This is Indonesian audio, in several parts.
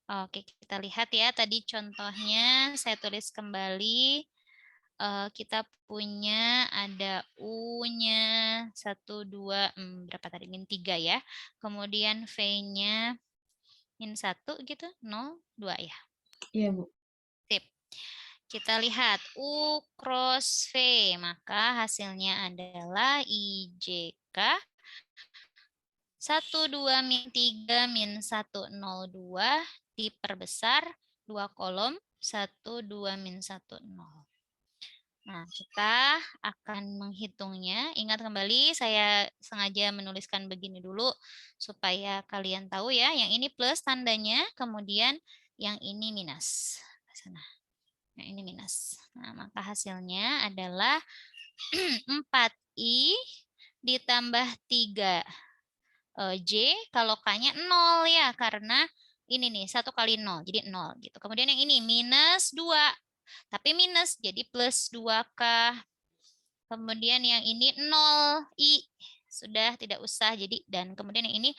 Oke, kita lihat ya tadi contohnya saya tulis kembali. Kita punya ada U-nya 1, 2, berapa tadi? -3 ya. Kemudian V-nya -1 gitu, 0, 2 ya. Iya, Bu. Sip. Kita lihat U cross V, maka hasilnya adalah IJK 12 min 3 min 102 diperbesar 2 kolom 12 min 10. Nah, kita akan menghitungnya. Ingat kembali, saya sengaja menuliskan begini dulu supaya kalian tahu ya. Yang ini plus tandanya, kemudian yang ini minus. Sana. Yang ini minus. Nah, maka hasilnya adalah 4I ditambah 3J, kalau K-nya 0 ya, karena ini nih, 1 kali 0, jadi 0 gitu. Kemudian yang ini minus 2. Tapi minus jadi plus 2K. Kemudian yang ini 0I. Sudah tidak usah jadi, dan kemudian yang ini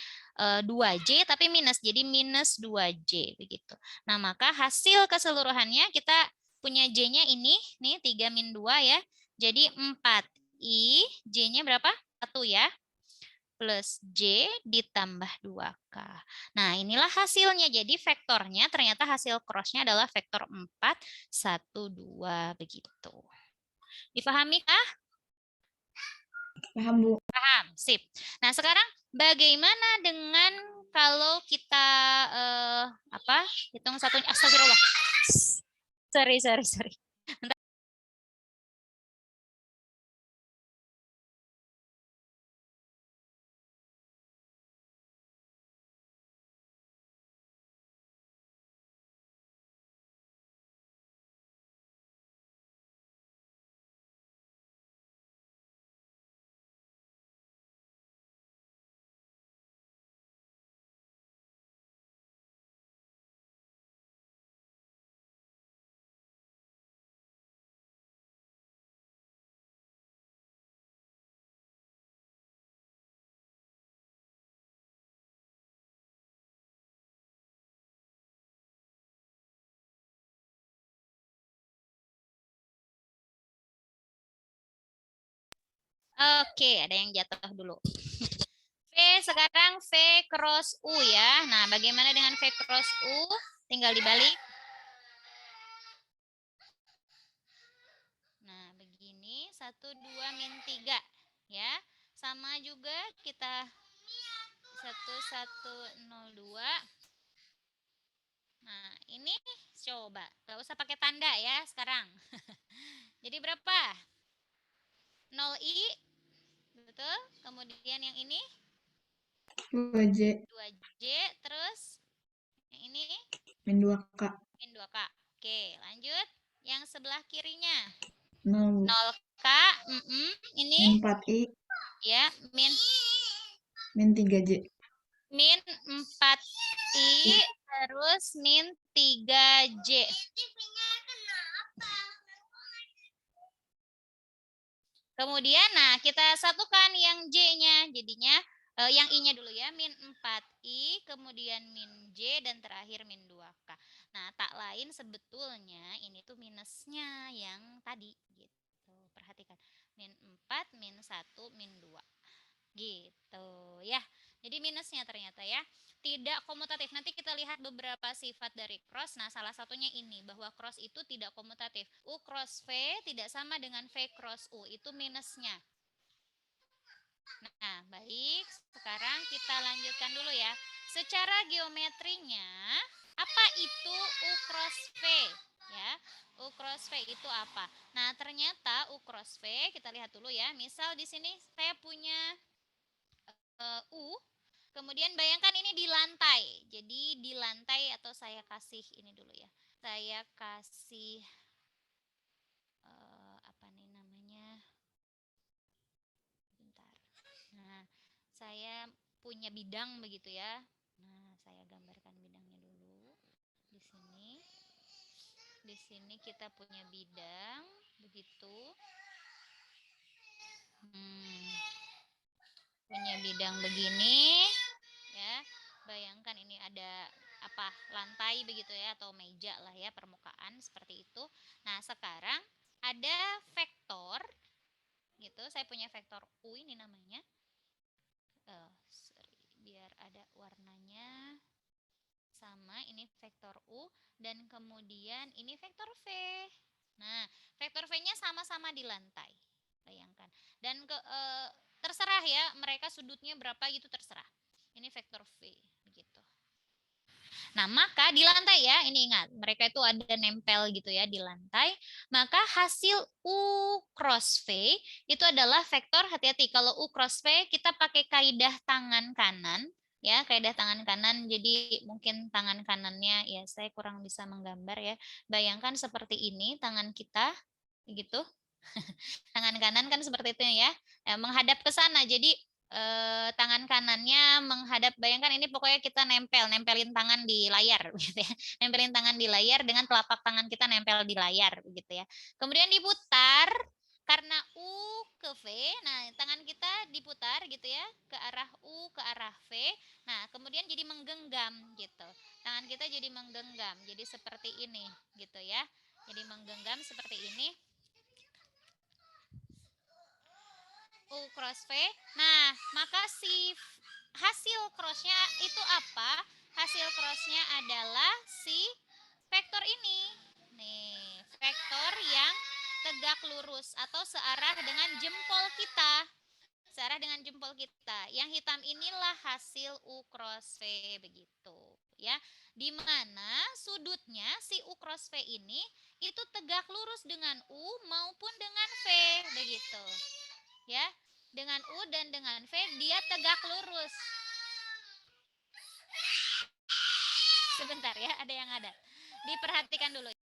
2J tapi minus jadi minus 2J begitu. Nah, maka hasil keseluruhannya kita punya J-nya ini nih 3 min 2 ya. Jadi 4I, J-nya berapa? 1 ya. Plus J ditambah 2K. Nah, inilah hasilnya. Jadi vektornya ternyata hasil cross-nya adalah vektor 4, 1, 2 begitu. Difahami kah? Paham, Bu. Paham, sip. Nah, sekarang bagaimana dengan kalau kita hitung satunya? Astagfirullah. Sorry. Oke, ada yang jatuh dulu. V sekarang V cross U ya. Nah, bagaimana dengan V cross U? Tinggal dibalik. Nah, begini 1, 2, min 3 ya. Sama juga kita 1102. Nah, ini coba. Gak usah pakai tanda ya sekarang. Jadi berapa? 0I. Betul. Kemudian yang ini 2J 2J. Terus yang ini min 2K. min 2K. Oke, lanjut. Yang sebelah kirinya 0, Bu. 0K. Ini Min 4I ya, min 3J. min 4I terus min 3J. Kemudian, nah kita satukan yang J-nya. Jadinya yang I-nya dulu ya, min 4I, kemudian min J, dan terakhir min 2K. Nah, tak lain sebetulnya ini tuh minusnya yang tadi. Gitu. Perhatikan, min 4, min 1, min 2. Gitu ya. Jadi minusnya ternyata ya. Tidak komutatif. Nanti kita lihat beberapa sifat dari cross. Nah, salah satunya ini, bahwa cross itu tidak komutatif. U cross V tidak sama dengan V cross U. Itu minusnya. Nah, baik. Sekarang kita lanjutkan dulu ya. Secara geometrinya, apa itu U cross V? Ya, U cross V itu apa? Nah, ternyata U cross V, kita lihat dulu ya. Misal di sini saya punya U. Kemudian bayangkan ini di lantai. Jadi di lantai, atau saya kasih ini dulu ya. Saya kasih apa nih namanya? Bentar. Nah, saya punya bidang begitu ya. Nah, saya gambarkan bidangnya dulu di sini. Di sini kita punya bidang begitu. Punya bidang begini ya. Bayangkan ini ada lantai begitu ya, atau meja lah ya, permukaan seperti itu. Nah, sekarang ada vektor gitu. Saya punya vektor U ini namanya. Biar ada warnanya sama, ini vektor U dan kemudian ini vektor V. Nah, vektor V-nya sama-sama di lantai. Bayangkan. Dan terserah ya, mereka sudutnya berapa gitu terserah. Ini vektor V begitu. Nah, maka di lantai ya, ini ingat, mereka itu ada nempel gitu ya di lantai. Maka hasil U cross V itu adalah vektor, hati-hati, kalau U cross V kita pakai kaidah tangan kanan, ya, kaidah tangan kanan. Jadi mungkin tangan kanannya, ya saya kurang bisa menggambar ya. Bayangkan seperti ini tangan kita, gitu. Tangan kanan kan seperti itu ya, menghadap ke sana. Jadi tangan kanannya menghadap, bayangkan ini pokoknya kita nempelin tangan di layar gitu ya. Nempelin tangan di layar dengan telapak tangan kita nempel di layar begitu ya. Kemudian diputar karena U ke V. Nah, tangan kita diputar gitu ya ke arah U ke arah V. Nah, kemudian jadi menggenggam gitu. Tangan kita jadi menggenggam. Jadi seperti ini gitu ya. Jadi menggenggam seperti ini. U cross V. Nah, maka si hasil crossnya itu apa? Hasil crossnya adalah si vektor ini. Nih, vektor yang tegak lurus atau searah dengan jempol kita. Searah dengan jempol kita. Yang hitam inilah hasil U cross V begitu, ya. Di mana sudutnya si U cross V ini itu tegak lurus dengan U maupun dengan V begitu. Ya, dengan U dan dengan V dia tegak lurus. Sebentar ya, ada yang ada. Diperhatikan dulu.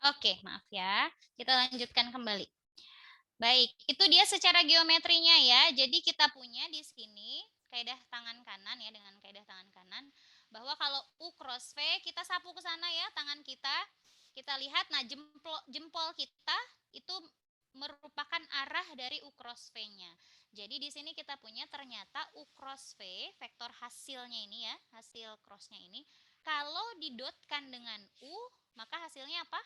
Oke, maaf ya. Kita lanjutkan kembali. Baik, itu dia secara geometrinya ya. Jadi kita punya di sini kaidah tangan kanan ya, dengan kaidah tangan kanan bahwa kalau U cross V kita sapu ke sana ya tangan kita. Kita lihat, nah jempol kita itu merupakan arah dari U cross V-nya. Jadi di sini kita punya ternyata U cross V, vektor hasilnya ini ya, hasil crossnya ini, kalau didotkan dengan U, maka hasilnya apa?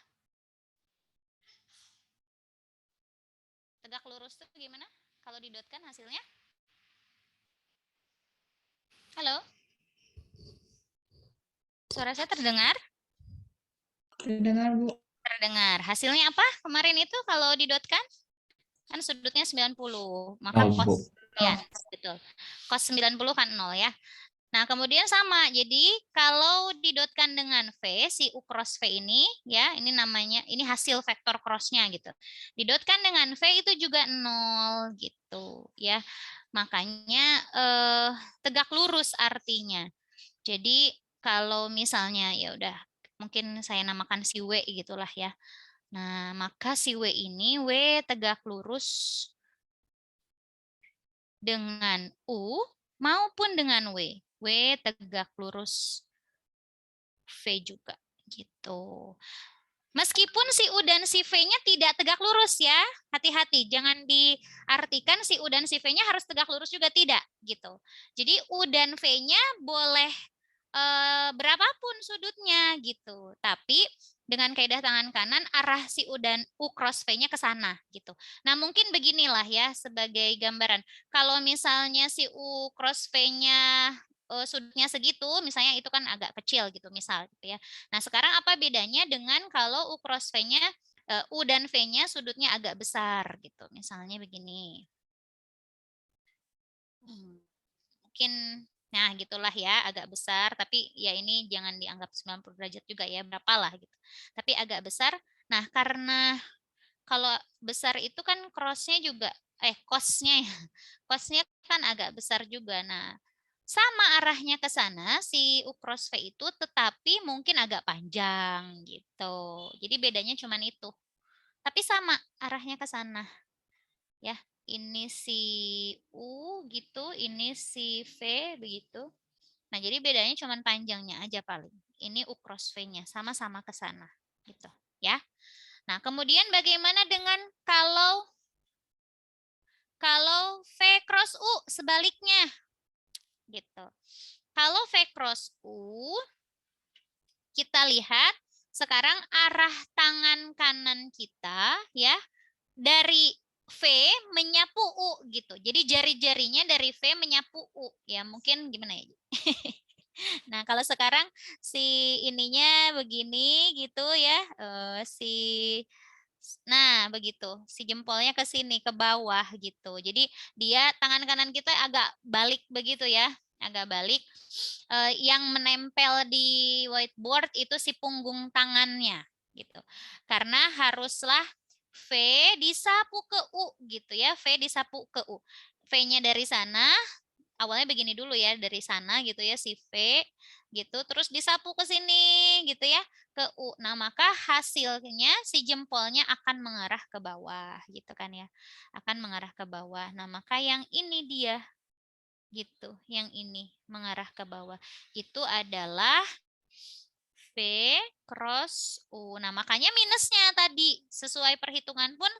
Tegak lurus itu gimana? Kalau didotkan hasilnya? Halo? Suara saya terdengar? Terdengar, Bu. Terdengar. Hasilnya apa kemarin itu kalau didotkan? Kan sudutnya 90. Maka cos, ya, betul. Cos 90 kan 0 ya. Nah, kemudian sama. Jadi, kalau didotkan dengan V, si U cross V ini, ya, ini namanya, ini hasil vektor crossnya gitu. Didotkan dengan V itu juga 0 gitu, ya. Makanya tegak lurus artinya. Jadi, kalau misalnya, ya udah, mungkin saya namakan si W gitulah ya. Nah, maka si W ini, W tegak lurus dengan U, maupun dengan W. W tegak lurus V juga gitu. Meskipun si U dan si V-nya tidak tegak lurus ya, hati-hati, jangan diartikan si U dan si V-nya harus tegak lurus juga, tidak gitu. Jadi U dan V-nya boleh berapapun sudutnya gitu, tapi dengan kaidah tangan kanan arah si U dan U cross V-nya ke sana gitu. Nah mungkin beginilah ya sebagai gambaran. Kalau misalnya si U cross V-nya sudutnya segitu, misalnya itu kan agak kecil gitu, misal gitu ya. Nah, sekarang apa bedanya dengan kalau U cross V-nya U dan V-nya sudutnya agak besar gitu. Misalnya begini. Mungkin nah gitulah ya, agak besar, tapi ya ini jangan dianggap 90 derajat juga ya, berapalah gitu. Tapi agak besar. Nah, karena kalau besar itu kan cross-nya juga cos-nya ya. Cos-nya kan agak besar juga. Nah, sama arahnya ke sana si U cross V itu, tetapi mungkin agak panjang gitu. Jadi bedanya cuma itu. Tapi sama arahnya ke sana ya. Ini si U gitu, ini si V begitu. Nah, jadi bedanya cuma panjangnya aja paling. Ini U cross V-nya sama-sama ke sana gitu ya. Nah, kemudian bagaimana dengan kalau V cross U sebaliknya gitu. Kalau V cross U, kita lihat sekarang arah tangan kanan kita ya dari V menyapu U gitu. Jadi jari-jarinya dari V menyapu U. Ya mungkin gimana ya? Nah, kalau sekarang si ininya begini gitu ya, nah begitu, si jempolnya ke sini, ke bawah gitu. Jadi dia tangan kanan kita agak balik begitu ya, agak balik. Yang menempel di whiteboard itu si punggung tangannya gitu. Karena haruslah V disapu ke U gitu ya, V disapu ke U. V-nya dari sana, awalnya begini dulu ya, dari sana gitu ya, si V gitu, terus disapu ke sini gitu ya, ke U. Nah, maka hasilnya si jempolnya akan mengarah ke bawah gitu kan ya. Akan mengarah ke bawah. Nah, maka yang ini dia gitu, yang ini mengarah ke bawah. Itu adalah V cross U. Nah, makanya minusnya tadi sesuai perhitungan pun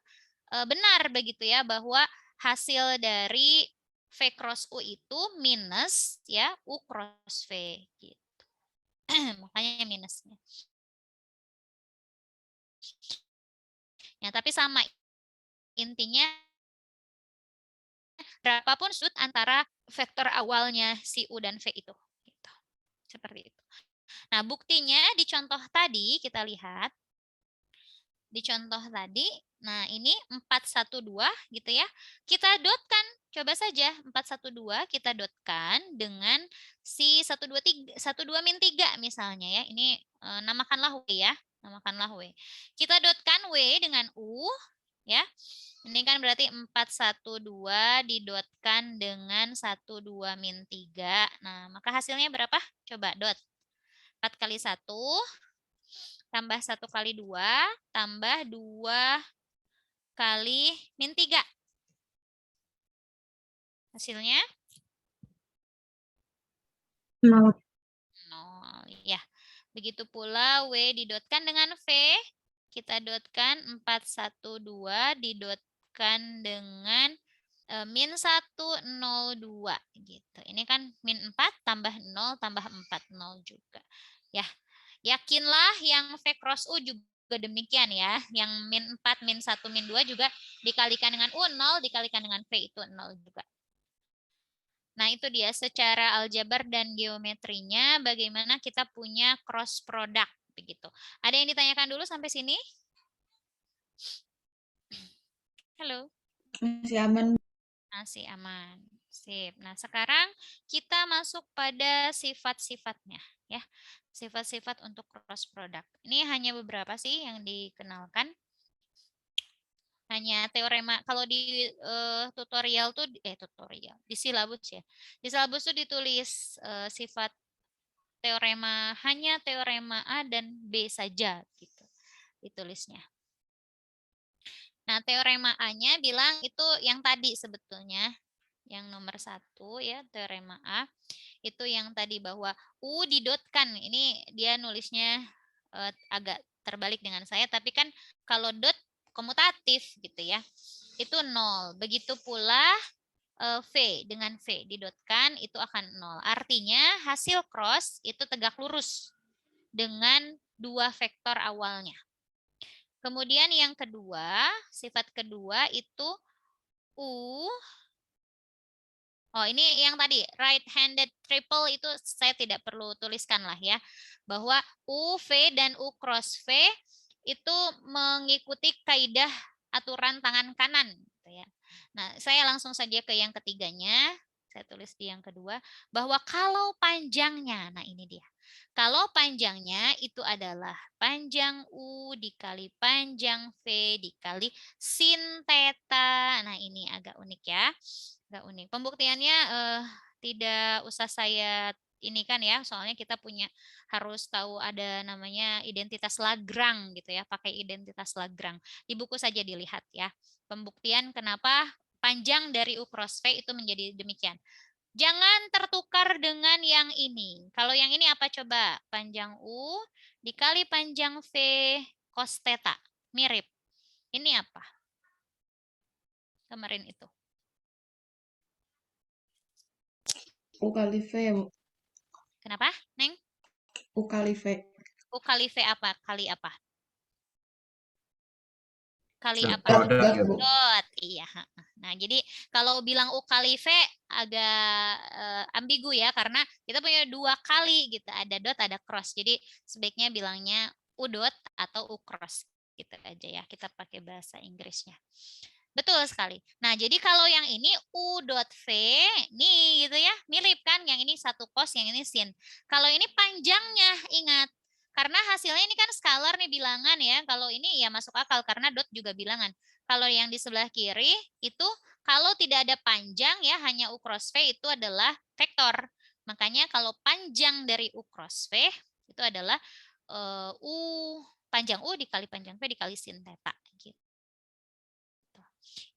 benar begitu ya, bahwa hasil dari V cross U itu minus ya U cross V gitu. Makanya minusnya. Ya, tapi sama intinya berapapun sudut antara vektor awalnya si U dan V itu. Gitu. Seperti itu. Nah, buktinya di contoh tadi kita lihat. Di contoh tadi, nah ini 412 gitu ya. Kita dotkan, coba saja 412 kita dotkan dengan si 123 min 3 misalnya ya. Ini namakanlah W ya, namakanlah W. Kita dotkan W dengan U ya. Ini kan berarti 412 didotkan dengan 12 min 3. Nah, maka hasilnya berapa? Coba dot. 4 kali 1 tambah 1 kali 2 tambah 2 kali min 3. Hasilnya 0. 0. Ya, begitu pula W didotkan dengan V. Kita dotkan 412 didotkan dengan min 102 gitu. Ini kan min 4 tambah 0 tambah 4, 0 juga. Ya, yakinlah yang V cross U juga demikian ya. Yang min 4, min 1, min 2 juga dikalikan dengan U, 0 dikalikan dengan V itu 0 juga. Nah, itu dia secara aljabar dan geometrinya bagaimana kita punya cross product begitu. Ada yang ditanyakan dulu sampai sini? Halo. Masih aman. Masih aman. Sip. Nah, sekarang kita masuk pada sifat-sifatnya ya. Sifat-sifat untuk cross product. Ini hanya beberapa sih yang dikenalkan. Hanya teorema kalau di tutorial tuh tutorial di silabus ya. Di silabus tuh ditulis sifat teorema, hanya teorema A dan B saja gitu ditulisnya. Nah, teorema A-nya bilang itu yang tadi sebetulnya. Yang nomor 1 ya, teorema A. Itu yang tadi bahwa U didotkan. Ini dia nulisnya agak terbalik dengan saya, tapi kan kalau dot komutatif gitu ya. Itu 0. Begitu pula V dengan V didotkan itu akan 0. Artinya hasil cross itu tegak lurus dengan dua vektor awalnya. Kemudian yang kedua, sifat kedua itu U. Oh, ini yang tadi right-handed triple itu saya tidak perlu tuliskan lah ya. Bahwa U, V, dan U cross V itu mengikuti kaidah aturan tangan kanan. Gitu ya. Nah, saya langsung saja ke yang ketiganya. Saya tulis di yang kedua. Bahwa kalau panjangnya, nah ini dia. Kalau panjangnya itu adalah panjang U dikali panjang V dikali sin theta. Nah, ini agak unik ya. Agak unik. Pembuktiannya tidak usah saya ini kan ya, soalnya kita punya harus tahu ada namanya identitas Lagrange gitu ya, pakai identitas Lagrange. Di buku saja dilihat ya. Pembuktian kenapa panjang dari U cross V itu menjadi demikian. Jangan tertukar dengan yang ini. Kalau yang ini apa coba? Panjang U dikali panjang V cos theta. Mirip. Ini apa? Kemarin itu. U kali V ya, Bu. Kenapa, Neng? U kali V. U kali V apa? Kali apa? Kali apa? Dot, dot. Dot. Iya. Nah, jadi kalau bilang U kali V agak ambigu ya, karena kita punya dua kali gitu. Ada dot, ada cross. Jadi sebaiknya bilangnya U dot atau U cross. Gitu aja ya. Kita pakai bahasa Inggrisnya. Betul sekali. Nah, jadi kalau yang ini U dot V, nih gitu ya, mirip kan? Yang ini satu cos, yang ini sin. Kalau ini panjangnya, ingat. Karena hasilnya ini kan skalar nih bilangan ya. Kalau ini ya masuk akal karena dot juga bilangan. Kalau yang di sebelah kiri itu kalau tidak ada panjang ya hanya U cross V itu adalah vektor. Makanya kalau panjang dari U cross V itu adalah U panjang U dikali panjang V dikali sin theta gitu.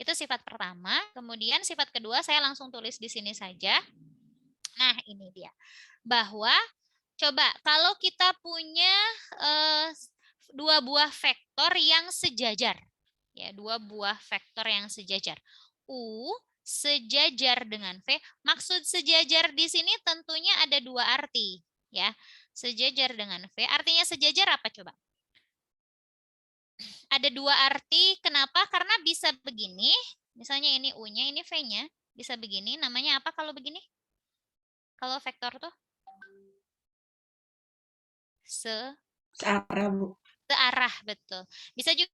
Itu sifat pertama. Kemudian sifat kedua saya langsung tulis di sini saja. Nah, ini dia. Bahwa coba kalau kita punya dua buah vektor yang sejajar. Ya, dua buah vektor yang sejajar. U sejajar dengan V. Maksud sejajar di sini tentunya ada dua arti, ya. Sejajar dengan V. Artinya sejajar apa coba? Ada dua arti. Kenapa? Karena bisa begini. Misalnya ini U-nya, ini V-nya. Bisa begini. Namanya apa kalau begini? Kalau vektor tuh? Searah, Bu. Searah, betul. Bisa juga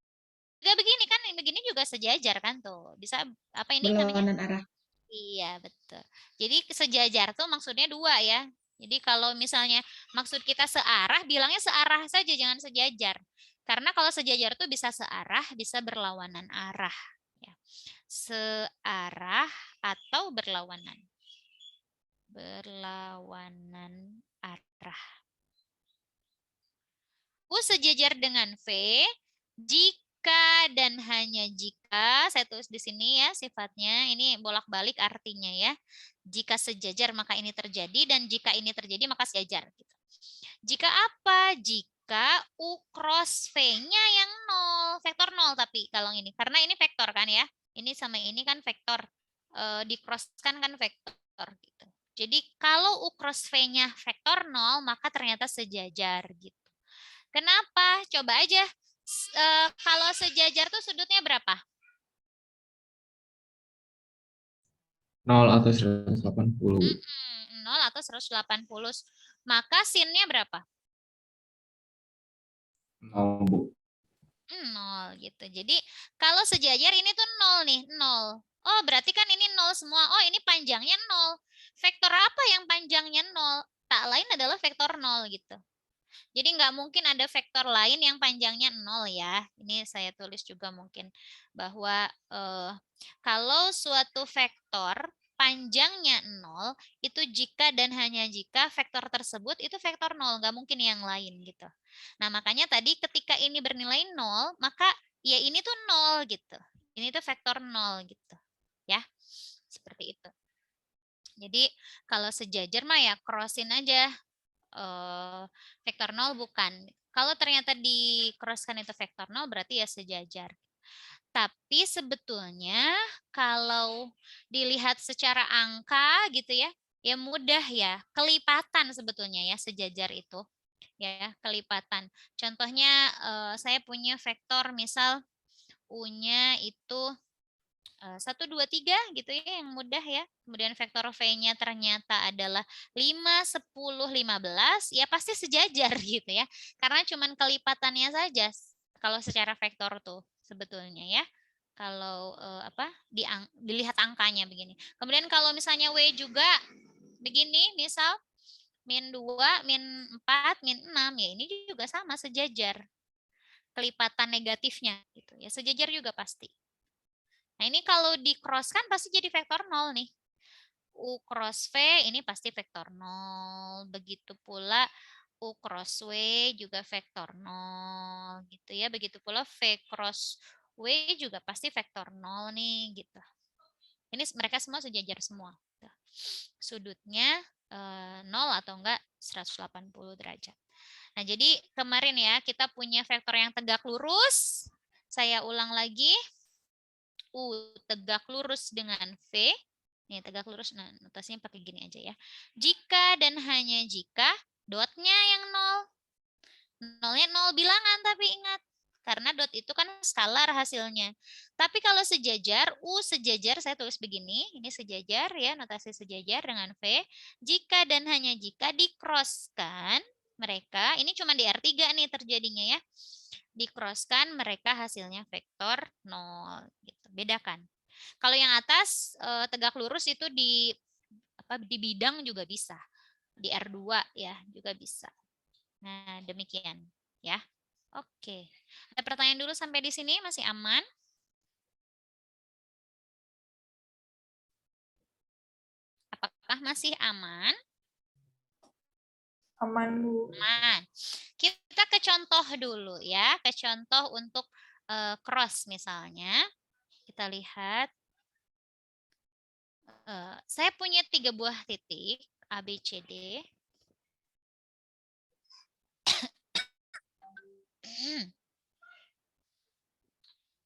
begini kan, begini juga sejajar kan tuh. Bisa apa ini namanya? Berlawanan arah. Iya, betul. Jadi sejajar tuh maksudnya dua ya. Jadi kalau misalnya maksud kita searah, bilangnya searah saja, jangan sejajar. Karena kalau sejajar tuh bisa searah, bisa berlawanan arah. Ya. Searah atau berlawanan. Berlawanan arah. U sejajar dengan V jika dan hanya jika, saya tulis di sini ya sifatnya, ini bolak-balik artinya ya. Jika sejajar maka ini terjadi dan jika ini terjadi maka sejajar. Gitu. Jika apa? Jika U cross V-nya yang 0, vektor 0 tapi kalau ini, karena ini vektor kan ya. Ini sama ini kan vektor, di cross kan vektor gitu. Jadi kalau U cross V-nya vektor 0 maka ternyata sejajar gitu. Kenapa? Coba aja. Kalau sejajar tuh sudutnya berapa? 0 atau 180. 0 atau 180. Maka sinnya berapa? 0, Bu. 0 gitu. Jadi kalau sejajar ini tuh 0 nih, 0. Oh, berarti kan ini 0 semua. Oh, ini panjangnya 0. Vektor apa yang panjangnya 0? Tak lain adalah vektor 0 gitu. Jadi nggak mungkin ada vektor lain yang panjangnya 0 ya. Ini saya tulis juga mungkin bahwa kalau suatu vektor panjangnya 0, itu jika dan hanya jika vektor tersebut itu vektor 0, nggak mungkin yang lain gitu. Nah, makanya tadi ketika ini bernilai 0, maka ya ini tuh 0 gitu. Ini tuh vektor 0 gitu. Ya, seperti itu. Jadi kalau sejajar mah ya crossin aja. Vektor 0 bukan. Kalau ternyata di crosskan itu vektor 0 berarti ya sejajar. Tapi sebetulnya kalau dilihat secara angka gitu ya, ya mudah ya, kelipatan sebetulnya ya sejajar itu. Ya, kelipatan. Contohnya saya punya vektor misal U-nya itu 1, 2, 3 gitu ya, yang mudah ya. Kemudian vektor V-nya ternyata adalah 5, 10, 15, ya pasti sejajar gitu ya. Karena cuman kelipatannya saja kalau secara vektor tuh sebetulnya ya. Kalau dilihat angkanya begini. Kemudian kalau misalnya W juga begini, misal min 2, min 4, min 6, ya ini juga sama sejajar. Kelipatan negatifnya gitu ya, sejajar juga pasti. Nah, ini kalau di cross kan pasti jadi vektor 0 nih. U cross V ini pasti vektor 0. Begitu pula U cross W juga vektor 0 gitu ya. Begitu pula V cross W juga pasti vektor 0 nih gitu. Ini mereka semua sejajar semua. Sudutnya 0 atau enggak 180 derajat. Nah, jadi kemarin ya kita punya vektor yang tegak lurus. Saya ulang lagi. U tegak lurus dengan V. Nih, tegak lurus. Nah, notasinya pakai gini aja ya. Jika dan hanya jika dotnya yang 0. Nolnya 0 bilangan tapi ingat. Karena dot itu kan skalar hasilnya. Tapi kalau sejajar, U sejajar, saya tulis begini. Ini sejajar ya, notasi sejajar dengan V. Jika dan hanya jika di-crosskan mereka, ini cuma di R3 nih terjadinya ya. Di-crosskan mereka hasilnya vektor 0. Gitu. Bedakan. Kalau yang atas tegak lurus itu di bidang juga bisa. Di R2 ya juga bisa. Nah, demikian ya. Oke. Ada pertanyaan dulu sampai di sini masih aman? Apakah masih aman? Aman, Bu. Aman. Kita ke contoh dulu ya, ke contoh untuk cross misalnya. Kita lihat. Saya punya 3 buah titik A, B, C, D.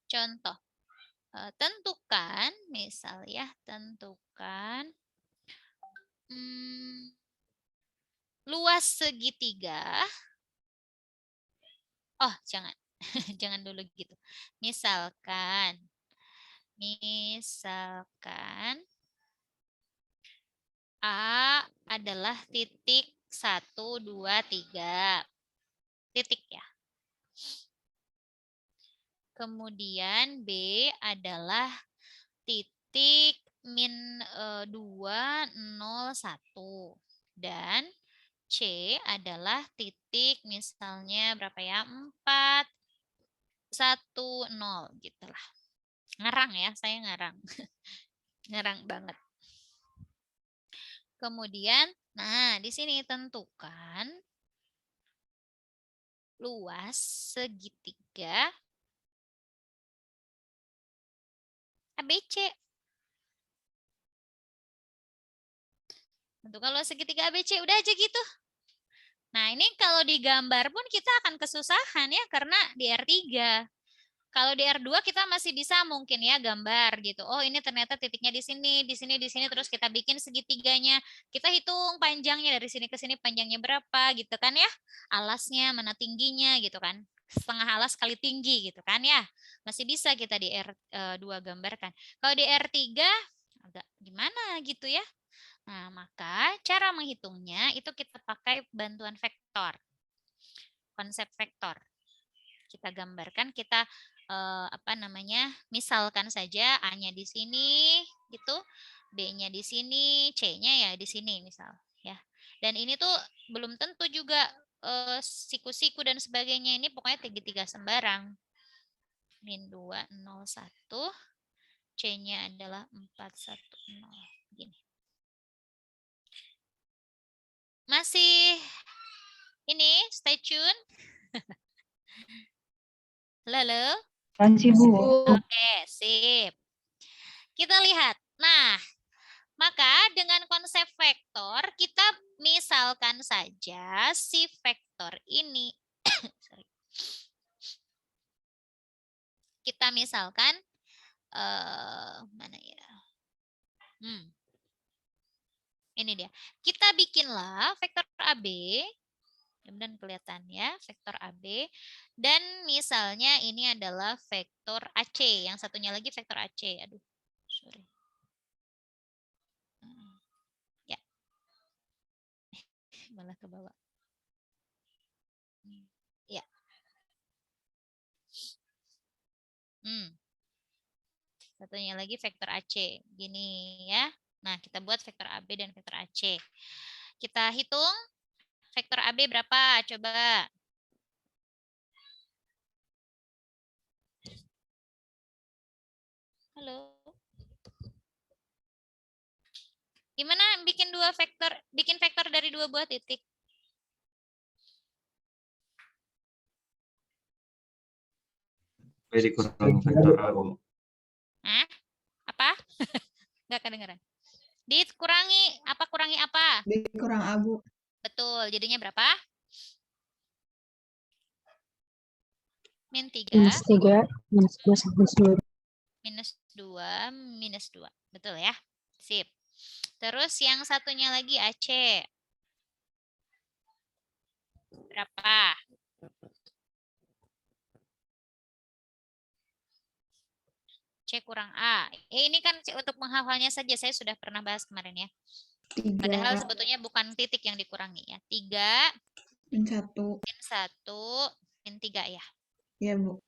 Contoh. Tentukan, misal ya, tentukan luas segitiga. Oh, jangan. Jangan dulu gitu. Misalkan A adalah titik 1, 2, 3. Titik ya. Kemudian B adalah titik min 2, 0, 1. Dan C adalah titik misalnya berapa ya? 4, 1, 0 gitulah. Ngarang ya, saya ngarang. Ngarang banget. Kemudian, nah di sini tentukan luas segitiga ABC. Tentukan luas segitiga ABC, udah aja gitu. Nah, ini kalau digambar pun kita akan kesusahan ya, karena di R3. Kalau di R2 kita masih bisa mungkin ya gambar gitu. Oh, ini ternyata titiknya di sini, di sini, di sini. Terus kita bikin segitiganya. Kita hitung panjangnya dari sini ke sini panjangnya berapa gitu kan ya. Alasnya, mana tingginya gitu kan. Setengah alas kali tinggi gitu kan ya. Masih bisa kita di R2 gambarkan. Kalau di R3 agak gimana gitu ya. Nah, maka cara menghitungnya itu kita pakai bantuan vektor. Konsep vektor. Kita gambarkan, kita misalkan saja A-nya di sini gitu, B-nya di sini, C-nya ya di sini misal ya. Dan ini tuh belum tentu juga siku-siku dan sebagainya, ini pokoknya segitiga sembarang. Min 2, 0, 1, C-nya adalah 4, 1, 0. Gini. Masih ini stay tune. Lalu? Masih, Bu. Oke, sip. Kita lihat. Nah, Maka dengan konsep vektor, kita misalkan saja si vektor ini. Sorry. Kita misalkan, mana ya? Ini dia. Kita bikinlah vektor AB. Mudah-mudahan kelihatan ya, vektor AB. Dan misalnya ini adalah vektor AC. Yang satunya lagi vektor AC. Aduh, sorry. Ya, malah ke bawah. Ya. Satunya lagi vektor AC. Gini ya. Nah, kita buat vektor AB dan vektor AC. Kita hitung vektor AB berapa? Coba. Halo. Gimana bikin dua vektor, bikin vektor dari dua buah titik? B dikurang vektor A, Bu. Hah? Apa? Nggak kedengeran. Dikurangi, apa kurangi apa? B kurang A, Bu. Betul, jadinya berapa? Min 3. Minus 3, minus 2, minus 2. Minus 2, minus 2. Betul ya? Sip. Terus yang satunya lagi AC. Berapa? C kurang A. Ini kan untuk menghafalnya saja, saya sudah pernah bahas kemarin ya. 3 Padahal sebetulnya bukan titik yang dikurangi ya. 3, min 1. min 1, min 3 ya. Iya, Bu.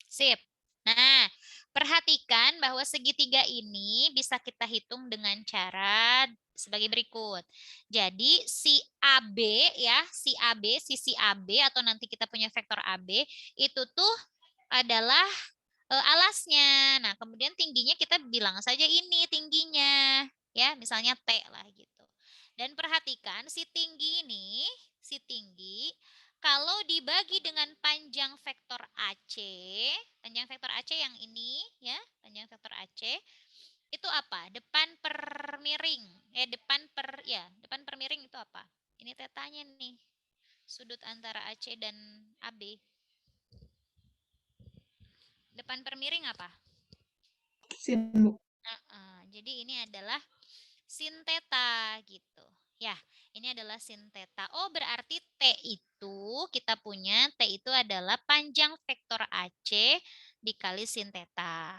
Sip. Nah, perhatikan bahwa segitiga ini bisa kita hitung dengan cara sebagai berikut. Jadi si AB ya, si AB, sisi AB atau nanti kita punya vektor AB itu tuh adalah alasnya. Nah, kemudian tingginya kita bilang saja ini tingginya ya, misalnya T lah gitu. Dan perhatikan si tinggi ini, si tinggi kalau dibagi dengan panjang vektor AC, panjang vektor AC yang ini ya, panjang vektor AC itu apa? Depan per miring. Depan per miring itu apa? Ini tetanya nih. Sudut antara AC dan AB. Depan per miring apa? Sin, Bu. Jadi ini adalah sin theta gitu. Ya, ini adalah sin theta. Oh, berarti T itu kita punya T itu adalah panjang vektor AC dikali sin theta.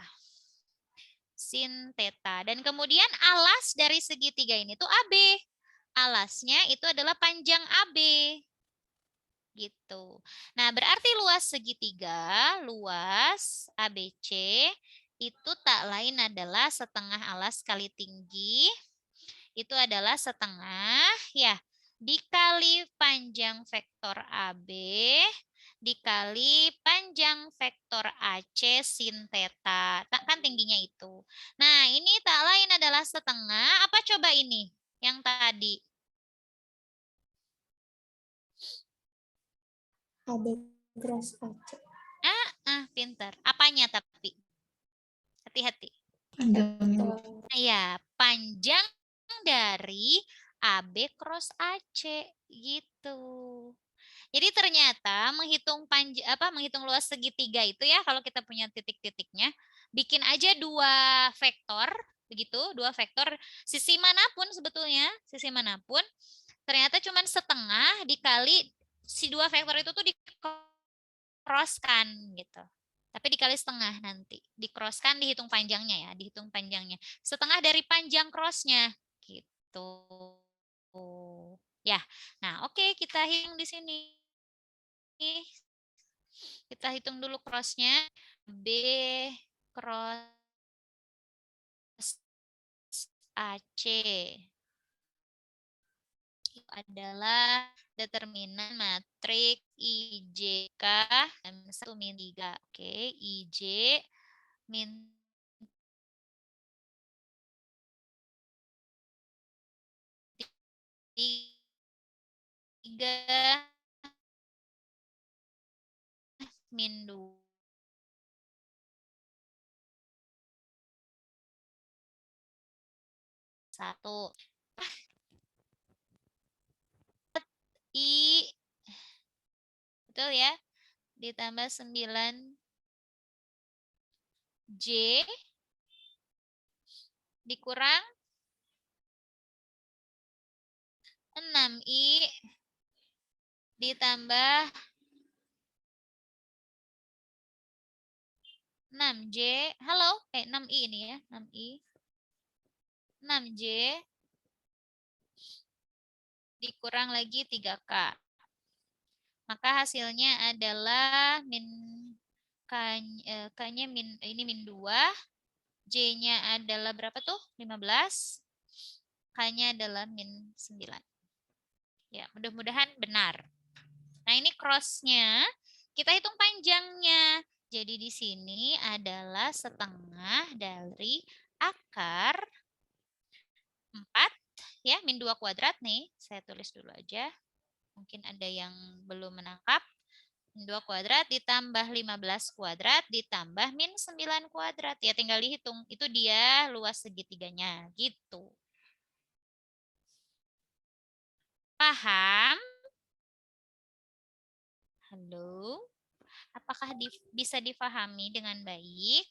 Sin theta. Dan kemudian alas dari segitiga ini tuh AB. Alasnya itu adalah panjang AB. Gitu. Nah, berarti luas segitiga, luas ABC itu tak lain adalah setengah alas kali tinggi. Itu adalah setengah ya dikali panjang vektor AB dikali panjang vektor AC sin theta. Kan tingginya itu. Nah, ini tak lain adalah setengah. Apa coba ini? Yang tadi. AB cross AC. Pinter. Apanya tapi? Hati-hati. Panjangnya, Bu. Ya, panjang dari AB cross AC gitu. Jadi ternyata menghitung luas segitiga itu ya kalau kita punya titik-titiknya, bikin aja dua vektor begitu, dua vektor sisi manapun sebetulnya, sisi manapun ternyata cuma setengah dikali si dua vektor itu tuh di-crosskan gitu. Tapi dikali setengah nanti. Di-crosskan dihitung panjangnya ya, dihitung panjangnya. Setengah dari panjang crossnya gitu. Ya. Nah, oke, kita hitung di sini. Kita hitung dulu crossnya. B cross AC itu adalah determinan matriks IJK M1 min 3. Oke, IJ min 3 min 2. 1. I, betul ya? Ditambah 9 J dikurang 6I ditambah 6J. Halo, 6I ini ya, 6I. 6J dikurang lagi 3K. Maka hasilnya adalah K-nya ini min 2. J-nya adalah berapa tuh? 15. K-nya adalah min 9. Ya, mudah-mudahan benar. Nah, ini cross-nya. Kita hitung panjangnya. Jadi di sini adalah setengah dari akar 4. Ya, min 2 kuadrat nih. Saya tulis dulu aja. Mungkin ada yang belum menangkap. Min 2 kuadrat ditambah 15 kuadrat ditambah min 9 kuadrat. Ya tinggal dihitung. Itu dia luas segitiganya. Gitu. Paham? Halo? Apakah bisa difahami dengan baik?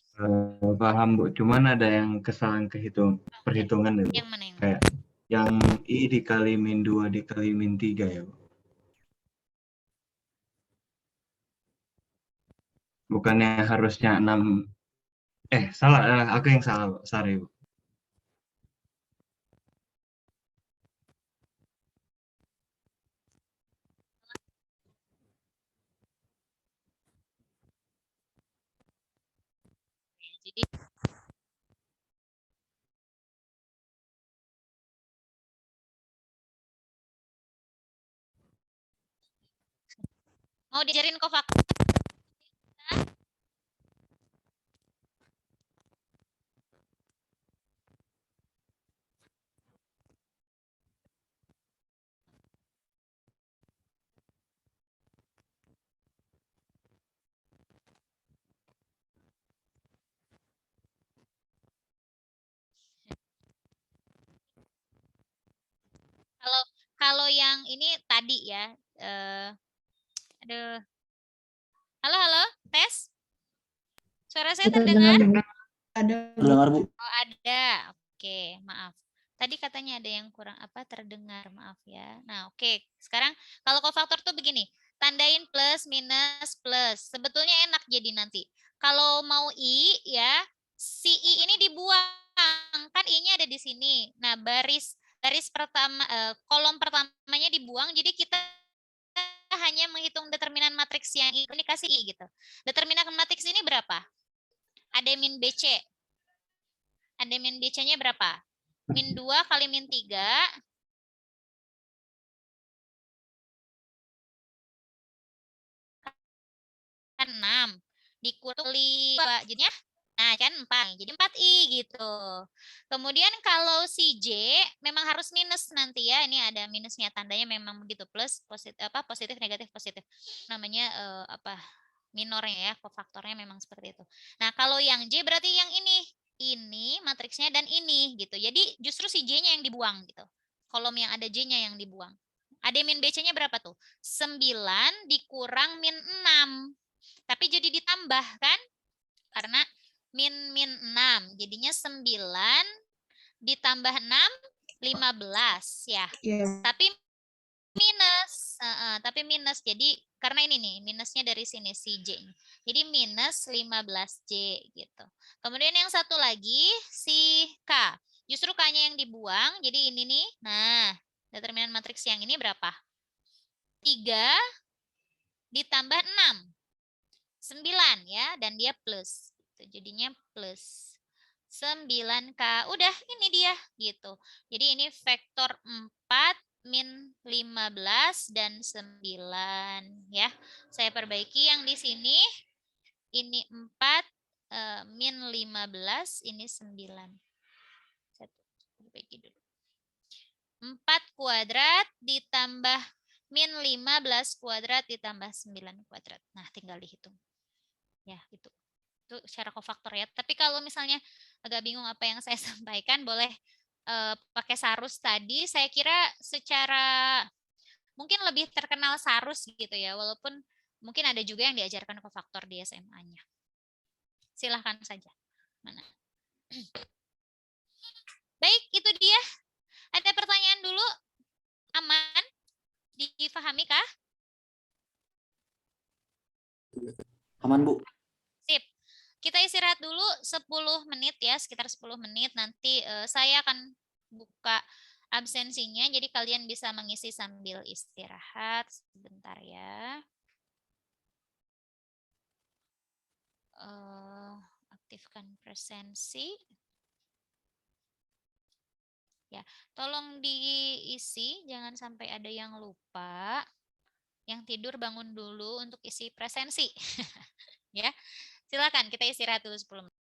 Paham, Bu. Cuman ada yang kesalahan perhitungan ya, Bu. Yang mana yang? Kayak yang I dikali min 2 dikali min 3 ya, Bu. Bukannya harusnya 6. Salah. Aku yang salah, Bu. Sorry, Bu. Jadi mau diajarin kofaktor? Kalau yang ini tadi ya, aduh. Halo, tes. Suara saya terdengar? Ada, Bu. Terdengar, Bu. Oh, ada. Oke, maaf. Tadi katanya ada yang kurang terdengar, maaf ya. Nah, oke. Sekarang kalau kofaktor tuh begini, tandain plus, minus, plus. Sebetulnya enak jadi nanti. Kalau mau I ya, si I ini dibuang. Kan I-nya ada di sini. Nah, baris pertama, kolom pertamanya dibuang. Jadi kita hanya menghitung determinan matriks yang ini kasih I gitu. Determinan matriks ini berapa? Ada min BC. Ada min BC-nya berapa? Min 2 kali min 3. Kan 6. Dikuli 2. Jadinya, nah kan 4. Jadi 4I gitu. Kemudian kalau si J memang harus minus nanti ya. Ini ada minusnya. Tandanya memang begitu. Plus, positif, negatif, positif. Namanya minornya ya. Kofaktornya memang seperti itu. Nah kalau yang J berarti yang ini matriksnya dan ini gitu. Jadi justru si J-nya yang dibuang gitu. Kolom yang ada J-nya yang dibuang. Ada min BC-nya berapa tuh? 9 dikurang min 6. Tapi jadi ditambah kan? Karena min 6. Jadinya 9 ditambah 6 15 ya. Iya. Tapi minus. Jadi karena ini nih minusnya dari sini si J. Jadi minus 15J gitu. Kemudian yang satu lagi si K. Justru K-nya yang dibuang. Jadi ini nih. Nah, determinan matriks yang ini berapa? 3 ditambah 6. 9 ya. Dan dia plus. Jadinya plus 9K. Udah ini dia gitu. Jadi ini vektor 4 min 15 dan 9 ya. Saya perbaiki yang di sini. Ini 4 min 15, ini 9. Saya perbaiki dulu. 4 kuadrat ditambah min 15 kuadrat ditambah 9 kuadrat. Nah, tinggal dihitung. Ya, itu secara kofaktor ya. Tapi kalau misalnya agak bingung apa yang saya sampaikan, boleh pakai Sarus tadi, saya kira secara mungkin lebih terkenal Sarus gitu ya, walaupun mungkin ada juga yang diajarkan kofaktor di SMA-nya. Silahkan saja. Mana? Baik, itu dia. Ada pertanyaan dulu? Aman? Difahami kah? Aman, Bu. Sip. Kita istirahat dulu 10 menit ya, sekitar 10 menit. Nanti saya akan buka absensinya, jadi kalian bisa mengisi sambil istirahat. Sebentar ya. Aktifkan presensi. Ya, tolong diisi, jangan sampai ada yang lupa. Yang tidur bangun dulu untuk isi presensi. Ya. Silakan kita istirahat dulu 10 menit.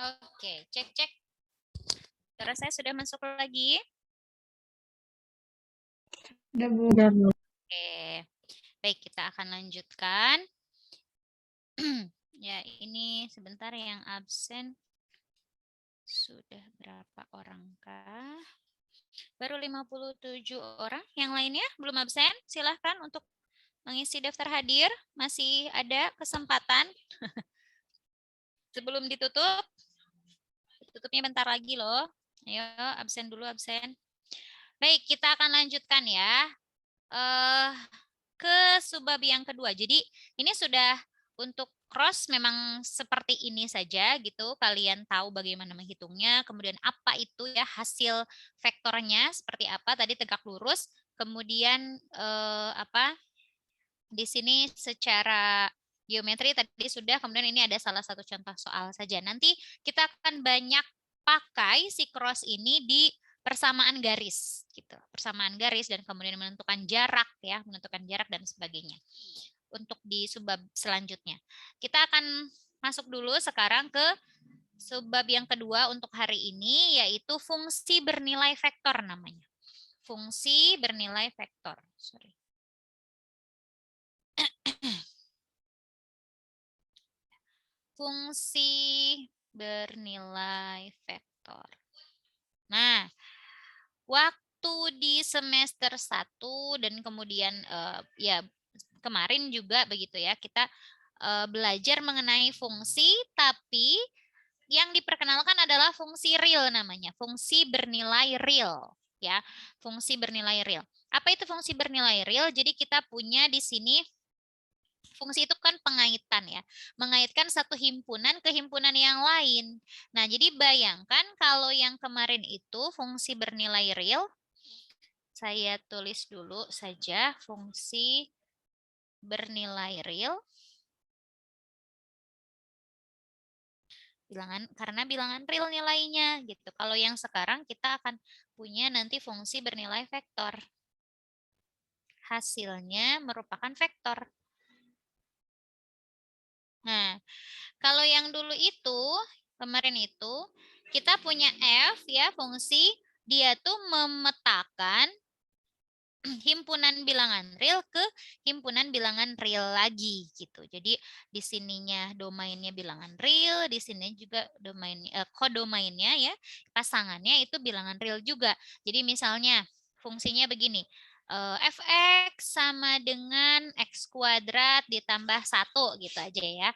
Oke, cek. Suara saya sudah masuk lagi. Udah, Bu. Udah, Bu. Oke, baik kita akan lanjutkan. Ya, ini sebentar yang absen. Sudah berapa orangkah? Baru 57 orang. Yang lainnya belum absen. Silahkan untuk mengisi daftar hadir. Masih ada kesempatan. Sebelum ditutup. Tutupnya bentar lagi loh. Ayo, absen dulu, absen. Baik, kita akan lanjutkan ya. Ke subbab yang kedua. Jadi ini sudah untuk cross memang seperti ini saja gitu. Kalian tahu bagaimana menghitungnya. Kemudian apa itu ya hasil vektornya seperti apa. Tadi tegak lurus. Kemudian di sini secara geometri tadi sudah. Kemudian ini ada salah satu contoh soal saja. Nanti kita akan banyak pakai si cross ini di persamaan garis gitu. Persamaan garis dan kemudian menentukan jarak ya, menentukan jarak dan sebagainya. Untuk di subbab selanjutnya. Kita akan masuk dulu sekarang ke subbab yang kedua untuk hari ini yaitu fungsi bernilai vektor namanya. Fungsi bernilai vektor. Sorry. Fungsi bernilai vektor. Nah, waktu di semester 1 dan kemudian ya kemarin juga begitu ya, kita belajar mengenai fungsi, tapi yang diperkenalkan adalah fungsi real namanya, fungsi bernilai real ya, fungsi bernilai real. Apa itu fungsi bernilai real? Jadi kita punya di sini fungsi itu kan pengaitan ya, mengaitkan satu himpunan ke himpunan yang lain. Nah, jadi bayangkan kalau yang kemarin itu fungsi bernilai real, saya tulis dulu saja fungsi bernilai real. Karena bilangan real nilainya gitu. Kalau yang sekarang kita akan punya nanti fungsi bernilai vektor. Hasilnya merupakan vektor. Nah, kalau yang dulu itu, kemarin itu, kita punya F ya, fungsi, dia tuh memetakan himpunan bilangan real ke himpunan bilangan real lagi gitu. Jadi di sininya domainnya bilangan real, di sini juga domainnya kodomainnya ya, pasangannya itu bilangan real juga. Jadi misalnya fungsinya begini. Fx sama dengan x kuadrat ditambah 1 gitu aja ya.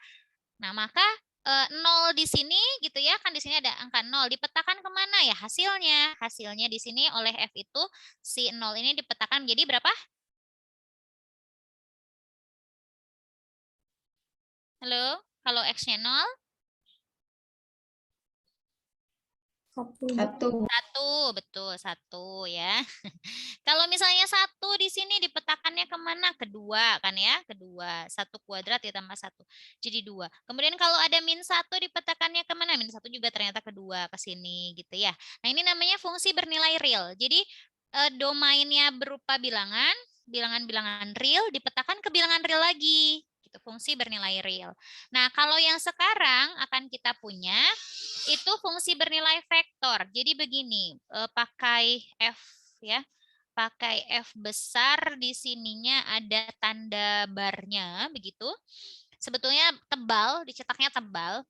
Nah, maka 0 di sini gitu ya, kan di sini ada angka 0, dipetakan kemana ya hasilnya? Hasilnya di sini oleh F itu si 0 ini dipetakan menjadi berapa? Halo, kalau X-nya 0? 1. 1, betul 1 ya. Kalau misalnya 1 di sini dipetakannya kemana? Kedua kan ya, kedua. 1 kuadrat ditambah 1, jadi 2. Kemudian kalau ada min 1 dipetakannya kemana? Min 1 juga ternyata kedua ke sini gitu ya. Nah ini namanya fungsi bernilai real. Jadi domainnya berupa bilangan, bilangan-bilangan real dipetakan ke bilangan real lagi. Gitu, fungsi bernilai real. Nah kalau yang sekarang akan kita punya itu fungsi bernilai vektor. Jadi begini, pakai F ya. Pakai F besar di sininya ada tanda barnya begitu. Sebetulnya tebal, dicetaknya tebal.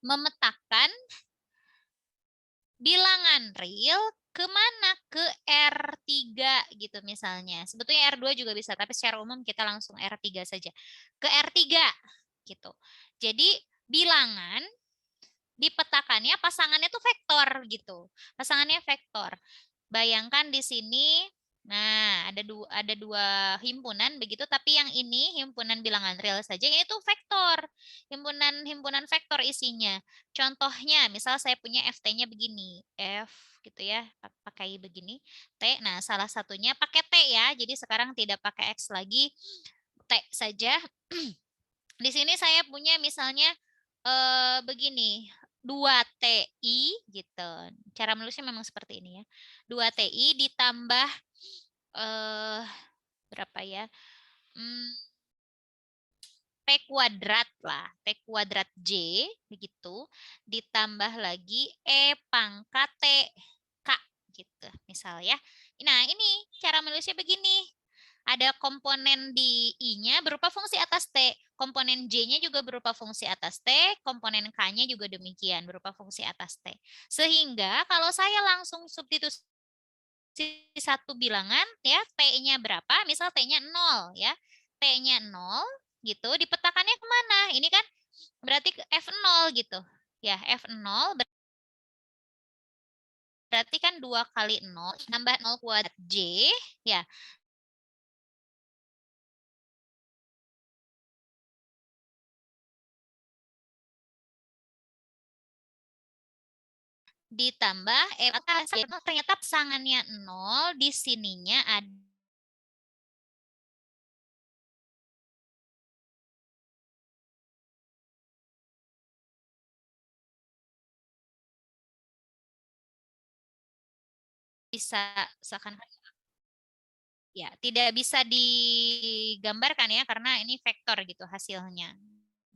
Memetakan bilangan real kemana? Ke R3 gitu misalnya. Sebetulnya R2 juga bisa, tapi secara umum kita langsung R3 saja. Ke R3 gitu. Jadi bilangan dipetakannya pasangannya tuh vektor gitu. Pasangannya vektor. Bayangkan di sini, nah ada dua himpunan begitu, tapi yang ini himpunan bilangan real saja, ini tuh vektor. Himpunan vektor isinya. Contohnya, misal saya punya FT-nya begini, F gitu ya, pakai begini, T. Nah, salah satunya pakai T ya. Jadi sekarang tidak pakai X lagi, T saja. Di sini saya punya misalnya begini, 2TI gitu. Cara menulisnya memang seperti ini ya. 2TI ditambah berapa ya? P kuadrat lah, P kuadrat J, begitu, ditambah lagi E pangkat T, K, gitu, misal ya. Nah, ini cara menulisnya begini. Ada komponen di I-nya berupa fungsi atas T, komponen J-nya juga berupa fungsi atas T, komponen K-nya juga demikian, berupa fungsi atas T. Sehingga kalau saya langsung substitusi satu bilangan, ya, T-nya berapa, misal T-nya 0, ya, T-nya 0, gitu, dipetakannya kemana? Ini kan berarti ke F0 gitu. Ya, F0 berarti kan 2 kali 0 tambah 0 kuadrat J, ya. Ditambah ternyata pasangannya 0, di sininya ada bisa seakan ya tidak bisa digambarkan ya karena ini vektor gitu hasilnya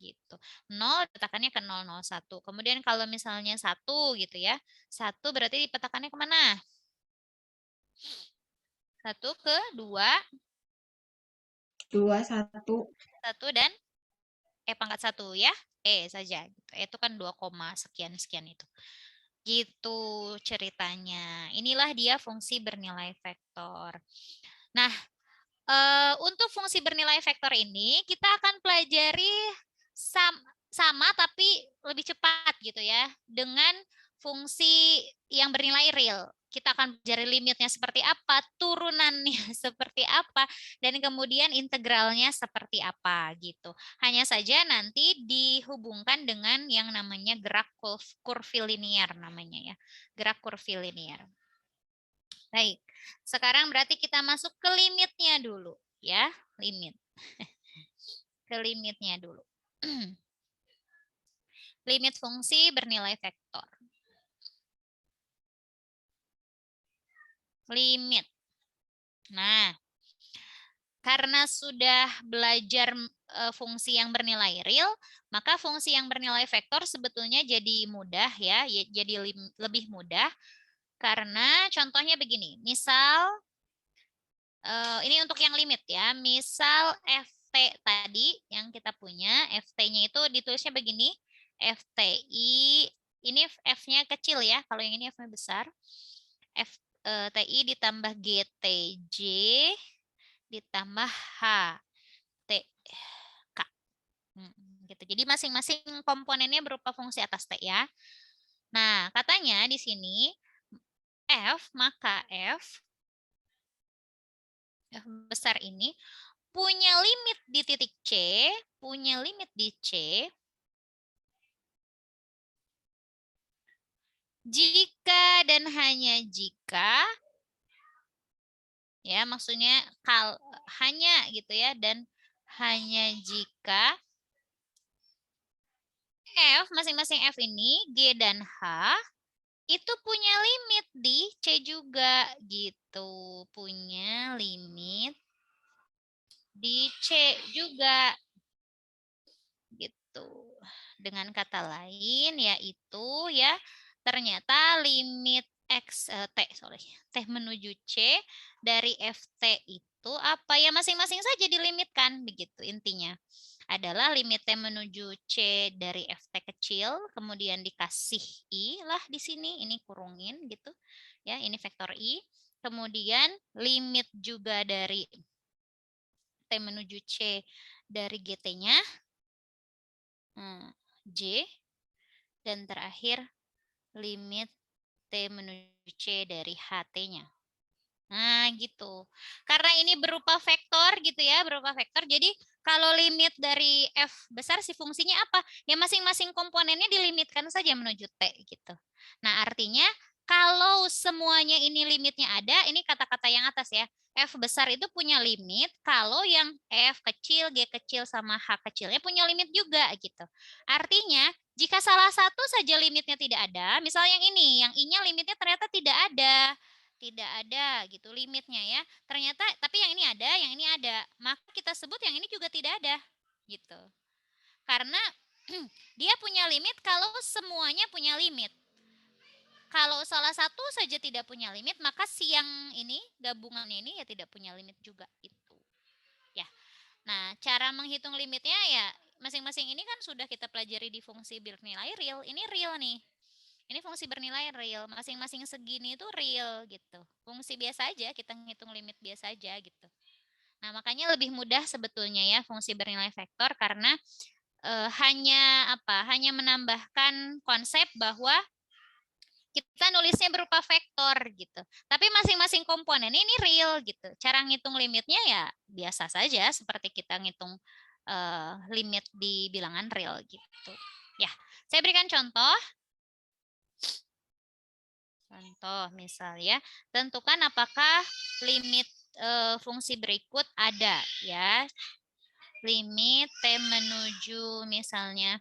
gitu. 0 petakannya ke 001. Kemudian kalau misalnya 1 gitu ya. 1 berarti petakannya kemana? 1 ke 2. 2, 1. 1 dan E pangkat 1 ya. E saja. Gitu. E itu kan 2, sekian itu. Gitu ceritanya. Inilah dia fungsi bernilai vektor. Nah, untuk fungsi bernilai vektor ini kita akan pelajari sama tapi lebih cepat gitu ya dengan fungsi yang bernilai real. Kita akan pelajari limitnya seperti apa, turunannya seperti apa, dan kemudian integralnya seperti apa gitu. Hanya saja nanti dihubungkan dengan yang namanya gerak kurvilinier namanya ya, gerak kurvilinier. Baik, sekarang berarti kita masuk ke limitnya dulu ya, limit. Ke limitnya dulu. Limit fungsi bernilai vektor. Limit. Nah, karena sudah belajar fungsi yang bernilai real, maka fungsi yang bernilai vektor sebetulnya jadi mudah ya, jadi lebih mudah. Karena contohnya begini, misal ini untuk yang limit ya. Misal FT tadi yang kita punya, FT-nya itu ditulisnya begini. FTI, ini F-nya kecil ya. Kalau yang ini F-nya besar. FTI ditambah GTJ ditambah HTK. Gitu. Jadi masing-masing komponennya berupa fungsi atas T ya. Nah, katanya di sini maka F besar ini punya limit di titik C, punya limit di C, jika dan hanya jika, ya maksudnya hanya gitu ya, dan hanya jika masing-masing F ini, G dan H, itu punya limit di C juga gitu, punya limit di C juga gitu. Dengan kata lain yaitu ya ternyata limit T menuju C dari FT itu apa ya masing-masing saja dilimitkan begitu intinya. Adalah limit T menuju C dari FT kecil kemudian dikasih I lah di sini ini kurungin gitu. Ya, ini vektor I. Kemudian limit juga dari T menuju C dari GT-nya J, dan terakhir limit T menuju C dari HT-nya. Nah, gitu. Karena ini berupa vektor gitu ya, berupa vektor. Jadi kalau limit dari F besar si fungsinya apa? Ya masing-masing komponennya dilimitkan saja menuju T gitu. Nah, artinya kalau semuanya ini limitnya ada, ini kata-kata yang atas ya. F besar itu punya limit, kalau yang F kecil, G kecil, sama H kecilnya punya limit juga gitu. Artinya, jika salah satu saja limitnya tidak ada, misal yang ini, yang I-nya limitnya ternyata tidak ada gitu limitnya ya. Ternyata, tapi yang ini ada, maka kita sebut yang ini juga tidak ada gitu. Karena dia punya limit kalau semuanya punya limit. Kalau salah satu saja tidak punya limit, maka si yang ini, gabungannya ini ya tidak punya limit juga. Itu. Ya. Nah, cara menghitung limitnya ya masing-masing ini kan sudah kita pelajari di fungsi bernilai real. Ini real nih. Ini fungsi bernilai real. Masing-masing segini itu real gitu. Fungsi biasa aja, kita ngitung limit biasa aja gitu. Nah, makanya lebih mudah sebetulnya ya fungsi bernilai vektor karena hanya menambahkan konsep bahwa kita nulisnya berupa vektor gitu. Tapi masing-masing komponen ini real gitu. Cara ngitung limitnya ya biasa saja seperti kita ngitung limit di bilangan real gitu. Ya, saya berikan contoh. Contoh misal ya, tentukan apakah limit fungsi berikut ada ya. Limit T menuju misalnya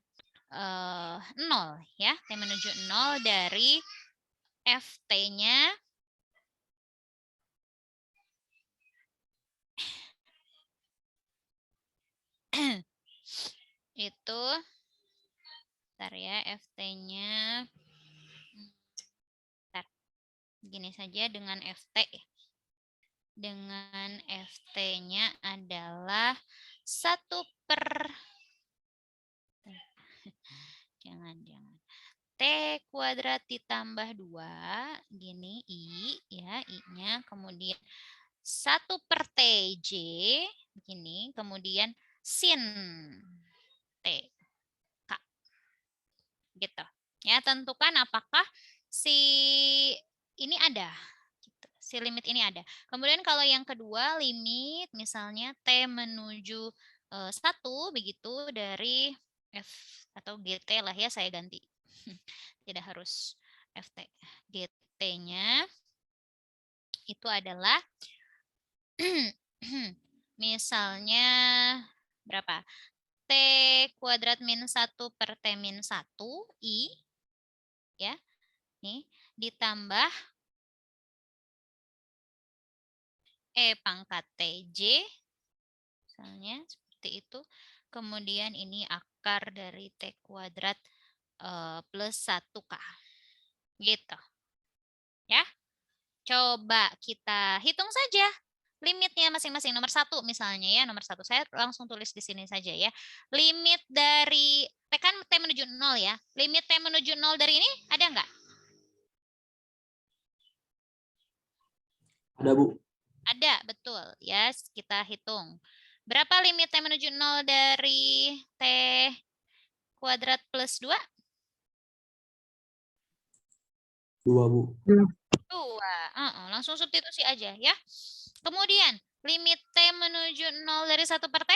0 ya, T menuju 0 dari FT-nya itu bentar ya, FT-nya gini saja dengan FT. Dengan FT-nya adalah 1 per jangan T kuadrat ditambah 2 gini I ya, I-nya kemudian 1 per TJ begini, kemudian sin T K gitu. Ya, tentukan apakah si ini ada gitu. Si limit ini ada. Kemudian kalau yang kedua limit misalnya T menuju 1 begitu dari F atau GT lah ya, saya ganti. Tidak harus FT. GT-nya itu adalah misalnya berapa? T kuadrat min 1 per T min 1 I ya. Nih, ditambah E pangkat TJ misalnya seperti itu. Kemudian ini akar dari T kuadrat plus 1K. Gitu. Ya. Coba kita hitung saja limitnya masing-masing. Nomor 1 misalnya ya, nomor 1 saya langsung tulis di sini saja ya. Limit dari T kan T menuju 0 ya. Limit T menuju 0 dari ini ada nggak? Ada, Bu. Ada, betul. Ya, kita hitung. Berapa limit T menuju 0 dari T kuadrat plus 2? 2, Bu. 2. Langsung substitusi aja ya. Kemudian, limit T menuju 0 dari 1 per T?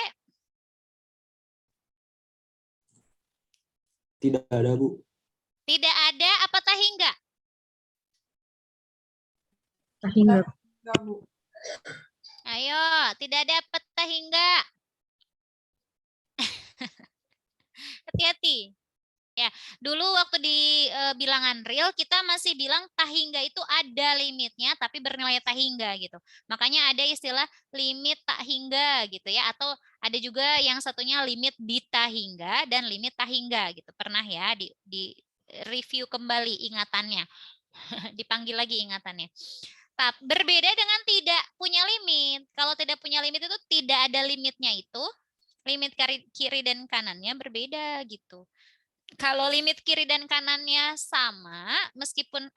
Tidak ada, Bu. Tidak ada apa tahingga? Tahingga. Enggak, Bu. Ayo, tidak ada apa tahingga? Hati-hati. Ya, dulu waktu di bilangan real kita masih bilang tahingga itu ada limitnya tapi bernilai tahingga gitu. Makanya ada istilah limit tahingga gitu ya, atau ada juga yang satunya limit ditahingga dan limit tahingga gitu. Pernah ya di review kembali ingatannya. Dipanggil lagi ingatannya. Tapi berbeda dengan tidak punya limit. Kalau tidak punya limit itu tidak ada limitnya itu, limit kiri dan kanannya berbeda gitu. Kalau limit kiri dan kanannya sama, meskipun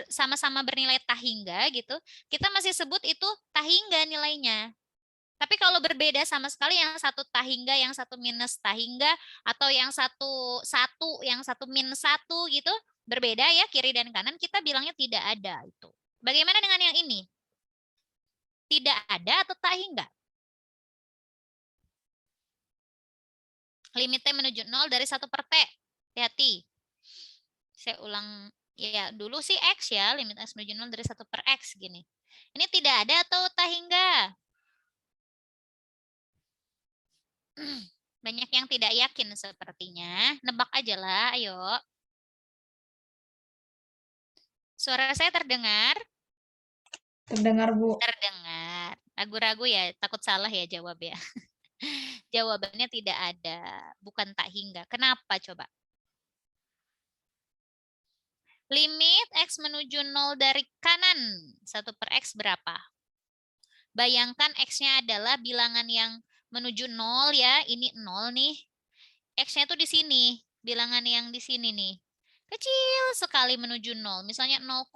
sama-sama bernilai tahingga gitu, kita masih sebut itu tahingga nilainya. Tapi kalau berbeda sama sekali, yang satu tahingga, yang satu minus tahingga, atau yang satu yang satu min 1 gitu, berbeda ya kiri dan kanan, kita bilangnya tidak ada itu. Bagaimana dengan yang ini? Tidak ada atau tahingga? Limit T menuju 0 dari 1 per T. Hati-hati. Saya ulang, ya dulu sih X ya, limit X menuju 0 dari 1 per X gini. Ini tidak ada atau tahingga? Banyak yang tidak yakin sepertinya. Nebak aja lah, ayo. Suara saya terdengar? Terdengar, Bu. Terdengar. Ragu-ragu ya, takut salah ya jawab ya. Jawabannya tidak ada, bukan tak hingga. Kenapa coba? Limit X menuju 0 dari kanan, 1 per X berapa? Bayangkan X-nya adalah bilangan yang menuju 0 ya, ini 0 nih. X-nya tuh di sini, bilangan yang di sini nih. Kecil sekali menuju 0, misalnya 0,1,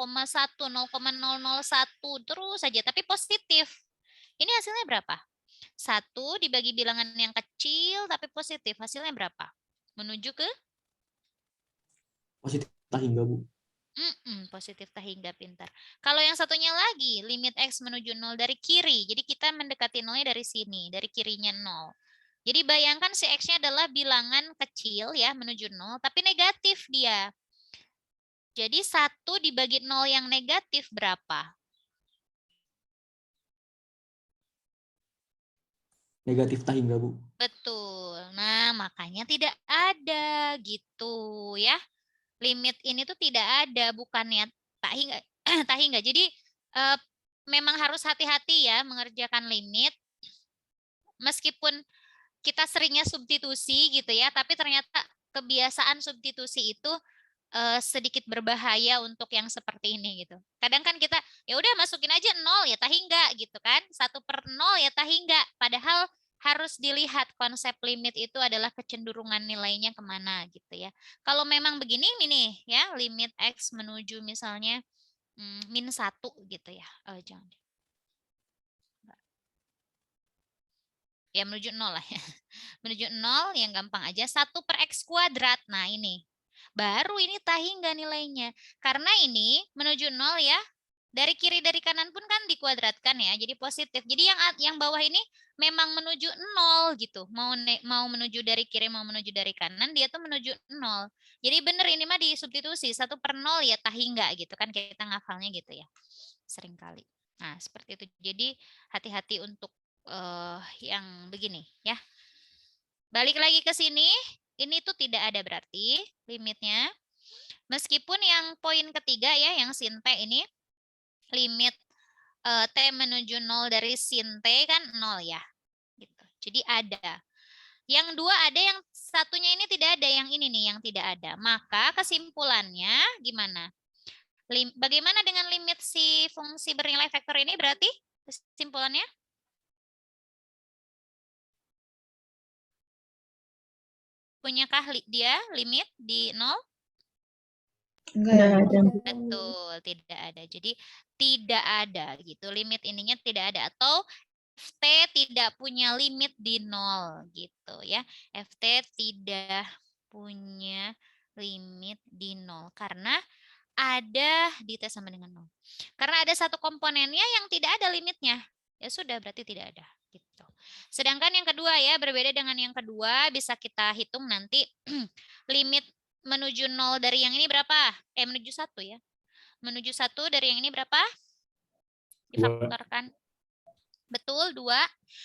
0,001, terus saja, tapi positif. Ini hasilnya berapa? 1 dibagi bilangan yang kecil tapi positif, hasilnya berapa? Menuju ke? Positif tak hingga, Bu. Positif tak hingga, pintar. Kalau yang satunya lagi, limit X menuju 0 dari kiri. Jadi kita mendekati 0-nya dari sini, dari kirinya 0. Jadi bayangkan si X-nya adalah bilangan kecil ya, menuju 0, tapi negatif dia. Jadi 1 dibagi 0 yang negatif berapa? Negatif tak hingga, Bu. Betul. Nah, makanya tidak ada gitu ya. Limit ini tuh tidak ada, bukannya tak hingga. Tak hingga. Jadi memang harus hati-hati ya mengerjakan limit. Meskipun kita seringnya substitusi gitu ya, tapi ternyata kebiasaan substitusi itu sedikit berbahaya untuk yang seperti ini gitu. Kadang kan kita ya udah masukin aja 0 ya tak hingga gitu kan. 1 per 0 ya tak hingga. Padahal harus dilihat konsep limit itu adalah kecenderungan nilainya kemana gitu ya. Kalau memang begini nih ya, limit X menuju misalnya min 1 gitu ya. Jangan. Ya menuju 0 lah ya. Menuju 0 yang gampang aja 1 per X kuadrat. Nah ini. Baru ini tak hingga nilainya. Karena ini menuju 0 ya. Dari kiri dari kanan pun kan dikuadratkan ya. Jadi positif. Jadi yang bawah ini memang menuju 0 gitu. Mau menuju dari kiri mau menuju dari kanan dia tuh menuju 0. Jadi benar ini mah disubstitusi 1 per 0 ya tak hingga gitu kan kita ngafalnya gitu ya. Seringkali. Nah, seperti itu. Jadi hati-hati untuk yang begini ya. Balik lagi ke sini. Ini tuh tidak ada berarti limitnya. Meskipun yang poin ketiga ya, yang sin T ini, limit T menuju 0 dari sin T kan 0 ya. Gitu. Jadi ada. Yang dua ada, yang satunya ini tidak ada, yang ini nih yang tidak ada. Maka kesimpulannya gimana? Bagaimana dengan limit si fungsi bernilai vektor ini berarti kesimpulannya? Punyakah dia limit di 0? Enggak ya. Nggak ada. Betul, tidak ada. Jadi tidak ada gitu. Limit ininya tidak ada, atau FT tidak punya limit di 0 gitu ya. FT tidak punya limit di 0 karena ada di T sama dengan 0. Karena ada satu komponennya yang tidak ada limitnya. Ya sudah, berarti tidak ada gitu. Sedangkan yang kedua ya, berbeda dengan yang kedua, bisa kita hitung nanti limit menuju 0 dari yang ini berapa? Menuju 1 ya. Menuju 1 dari yang ini berapa? Difaktorkan. Betul, 2.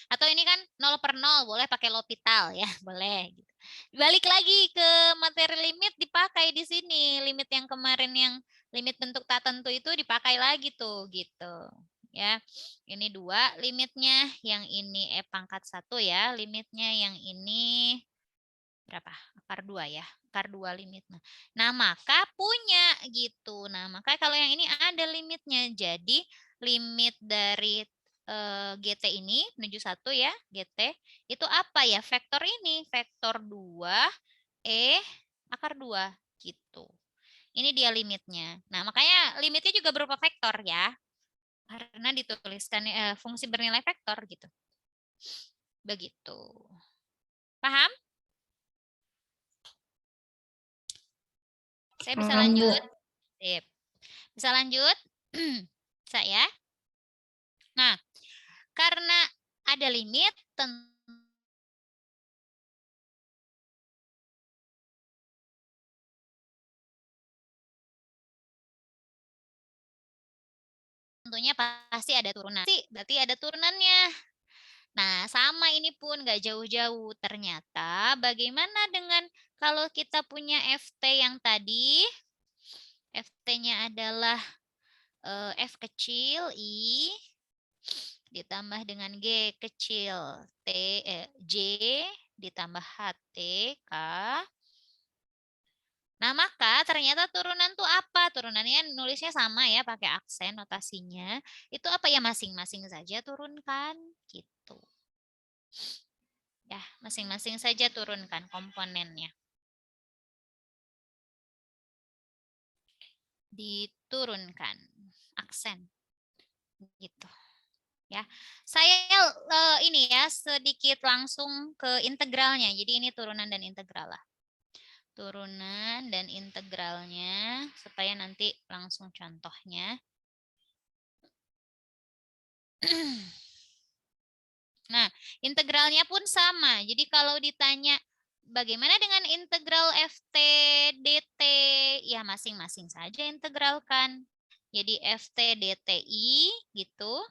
Atau ini kan 0 per 0, boleh pakai L'Hopital ya, boleh. Gitu. Balik lagi ke materi limit, dipakai di sini. Limit yang kemarin yang limit bentuk tak tentu itu dipakai lagi tuh, gitu. Ya, ini 2 limitnya, yang ini pangkat 1 ya, limitnya yang ini berapa? Akar 2 ya, akar 2 limitnya. Nah, maka punya gitu. Nah, maka kalau yang ini ada limitnya. Jadi, limit dari GT ini menuju 1 ya, GT. Itu apa ya? Vektor ini, vektor 2 akar 2 gitu. Ini dia limitnya. Nah, makanya limitnya juga berupa vektor ya. Karena dituliskan fungsi bernilai vektor gitu. Begitu. Paham? Saya bisa Paham, Bu. lanjut? Sip. Bisa lanjut? Saya. Nah, karena ada limit, tentunya pasti ada turunan. Berarti ada turunannya. Nah, sama ini pun nggak jauh-jauh. Ternyata bagaimana dengan kalau kita punya FT yang tadi? FT-nya adalah F kecil, I. ditambah dengan G kecil J ditambah HT K. Nah, maka ternyata turunan tuh apa? Turunannya nulisnya sama ya, pakai aksen notasinya. Itu apa ya, masing-masing saja turunkan gitu. Ya, masing-masing saja turunkan komponennya. Diturunkan aksen gitu. Ya. Saya ini ya sedikit langsung ke integralnya. Jadi ini turunan dan integral lah. Turunan dan integralnya supaya nanti langsung contohnya. Nah, integralnya pun sama. Jadi kalau ditanya bagaimana dengan integral FT dt, ya masing-masing saja integralkan. Jadi FT dti gitu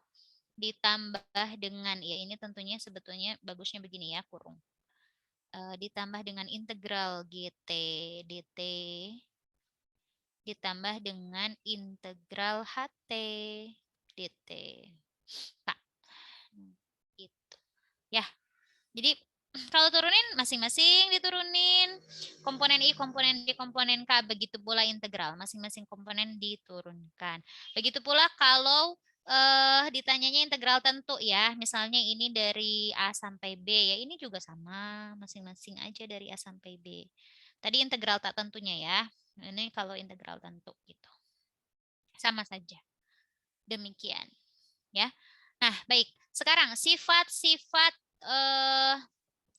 ditambah dengan, ya ini tentunya sebetulnya bagusnya begini ya, kurung. Ditambah dengan integral GT dt ditambah dengan integral HT dt. Pak. Gitu. Ya. Jadi kalau turunin masing-masing diturunin. Komponen I, komponen D, komponen K, begitu pula integral, masing-masing komponen diturunkan. Begitu pula kalau ditanyanya integral tentu ya, misalnya ini dari A sampai B, ya ini juga sama, masing-masing aja dari A sampai B. Tadi integral tak tentunya ya, ini kalau integral tentu gitu. Sama saja. Demikian. Ya. Nah, baik. Sekarang sifat-sifat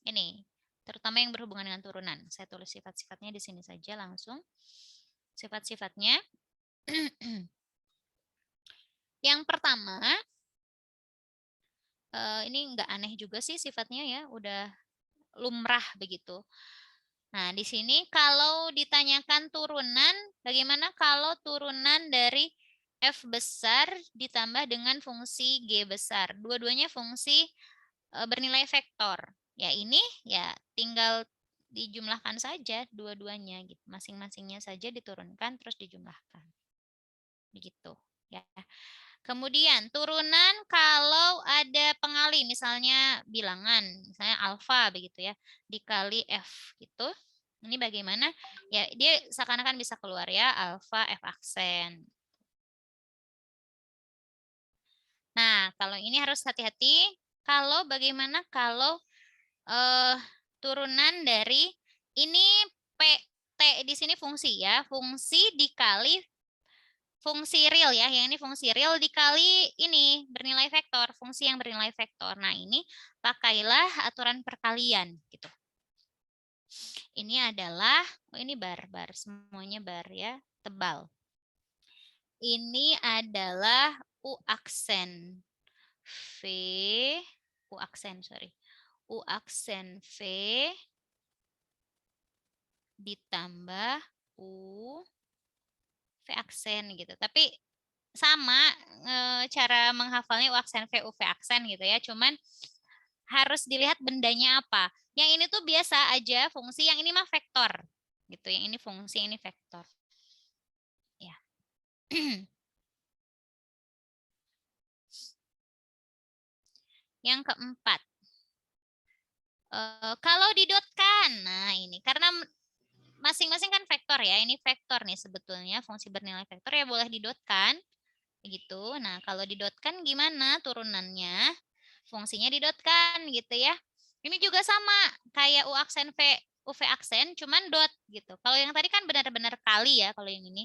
ini, terutama yang berhubungan dengan turunan. Saya tulis sifat-sifatnya di sini saja langsung. Sifat-sifatnya. Yang pertama, ini nggak aneh juga sih sifatnya ya, udah lumrah begitu. Nah, di sini kalau ditanyakan turunan, bagaimana kalau turunan dari F besar ditambah dengan fungsi G besar? Dua-duanya fungsi bernilai vektor. Ya ini ya tinggal dijumlahkan saja dua-duanya gitu. Masing-masingnya saja diturunkan terus dijumlahkan. Begitu ya. Kemudian turunan kalau ada pengali misalnya bilangan, misalnya alfa begitu ya, dikali F gitu. Ini bagaimana? Ya dia seakan-akan bisa keluar ya, alfa F aksen. Nah, kalau ini harus hati-hati. Kalau bagaimana kalau turunan dari ini T di sini fungsi ya, fungsi dikali fungsi real ya, yang ini fungsi real dikali ini bernilai vektor, fungsi yang bernilai vektor. Nah, ini pakailah aturan perkalian gitu. Ini adalah, oh ini bar, semuanya bar ya, tebal. Ini adalah U aksen V, U aksen V ditambah U V aksen gitu. Tapi sama cara menghafalnya U aksen V, U V aksen gitu ya. Cuman harus dilihat bendanya apa. Yang ini tuh biasa aja fungsi, yang ini mah vektor gitu. Yang ini fungsi, ini vektor. Ya. Yang keempat. Kalau didotkan, nah ini karena masing-masing kan vektor ya, ini vektor nih sebetulnya, fungsi bernilai vektor ya boleh didotkan, gitu. Nah kalau didotkan gimana turunannya? Fungsinya didotkan gitu ya. Ini juga sama kayak U aksen V, UV aksen, cuman dot gitu. Kalau yang tadi kan benar-benar kali ya kalau yang ini.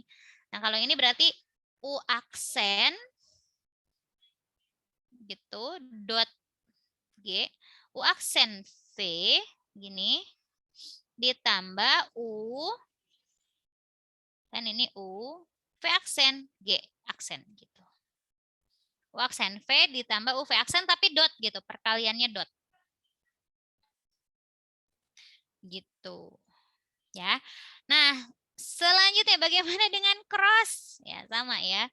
Nah kalau ini berarti U aksen gitu, dot G, U aksen V gini ditambah U, kan ini U, V aksen, G aksen gitu. U aksen V ditambah U V aksen tapi dot gitu, perkaliannya dot. Gitu. Ya. Nah, selanjutnya bagaimana dengan cross? Ya, sama ya.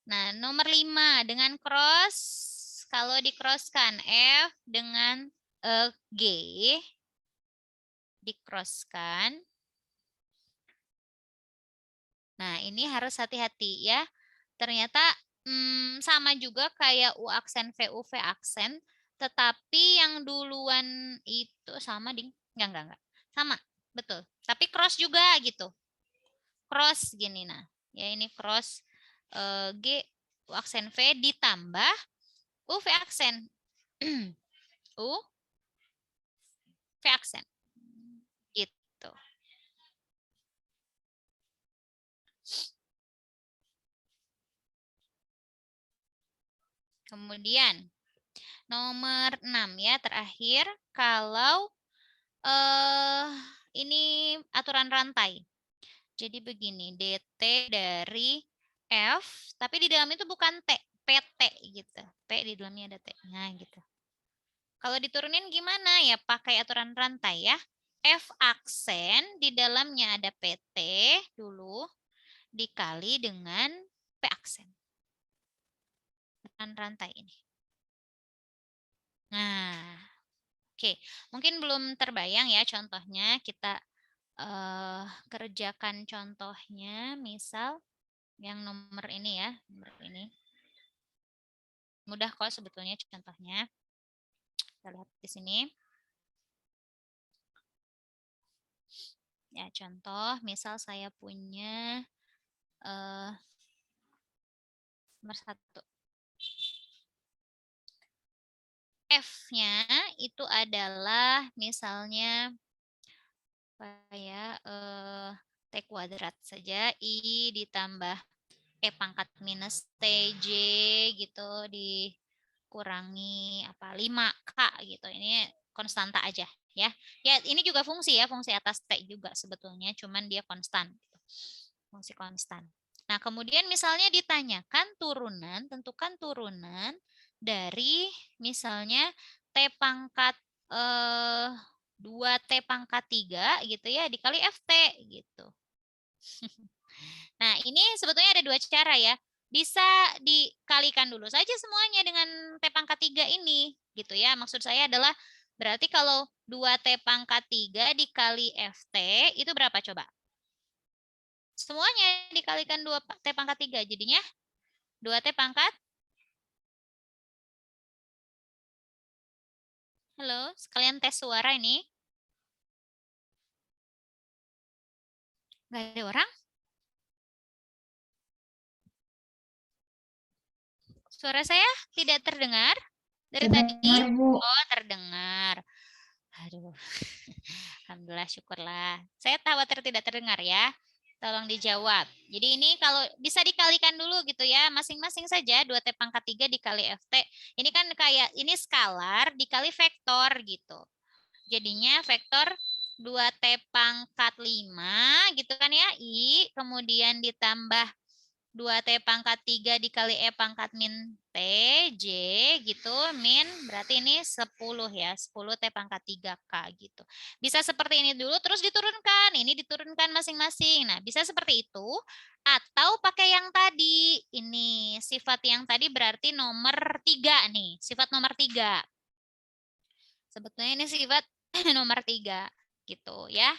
Nah, nomor 5 dengan cross, kalau di-crosskan F dengan G, di-crosskan. Nah, ini harus hati-hati ya. Ternyata sama juga kayak U aksen V, U, V aksen, tetapi yang duluan itu sama, Ding. Enggak. Sama, betul. Tapi cross juga gitu. Cross gini, nah. Ya, ini cross G, U aksen V ditambah U, V aksen. U, V aksen. Gitu. Kemudian nomor 6 ya, terakhir kalau ini aturan rantai. Jadi begini, DT dari F, tapi di dalam itu bukan T, PT gitu. P di dalamnya ada T. Nah, gitu. Kalau diturunin gimana ya? Pakai aturan rantai ya. F aksen di dalamnya ada PT dulu dikali dengan P aksen. Aturan rantai ini. Nah, oke. Mungkin belum terbayang ya contohnya. Kita kerjakan contohnya, misal yang nomor ini ya, nomor ini. Mudah kok sebetulnya contohnya. Kita lihat di sini. Ya, contoh, misal saya punya nomor 1. F-nya itu adalah misalnya apa ya, T kuadrat saja, I ditambah E pangkat minus TJ gitu dikurangi apa 5K gitu. Ini konstanta aja ya. Ya, ini juga fungsi ya, fungsi atas T juga sebetulnya, cuman dia konstan. Fungsi konstan. Nah, kemudian misalnya ditanyakan turunan, tentukan turunan dari misalnya T pangkat 2T pangkat 3 gitu ya, dikali FT gitu. Nah, ini sebetulnya ada 2 cara ya. Bisa dikalikan dulu saja semuanya dengan T pangkat 3 ini gitu ya. Maksud saya adalah berarti kalau 2T pangkat 3 dikali FT itu berapa coba? Semuanya dikalikan 2T pangkat 3. Jadinya 2T pangkat. Halo, sekalian tes suara ini. Nggak ada orang? Suara saya tidak terdengar dari tadi? Terdengar, Bu. Oh, terdengar. Aduh. Alhamdulillah, syukurlah. Saya khawatir tidak terdengar ya. Tolong dijawab. Jadi ini kalau bisa dikalikan dulu gitu ya, masing-masing saja 2T pangkat 3 dikali FT. Ini kan kayak, ini skalar dikali vektor gitu. Jadinya vektor 2T pangkat 5 gitu kan ya, I. Kemudian ditambah 2T pangkat 3 dikali E pangkat min T, J gitu, min berarti ini 10 ya, 10T pangkat 3K gitu. Bisa seperti ini dulu, terus diturunkan, ini diturunkan masing-masing. Nah, bisa seperti itu, atau pakai yang tadi, ini sifat yang tadi berarti nomor 3 nih, sifat nomor 3. Sebetulnya ini sifat nomor 3 gitu ya.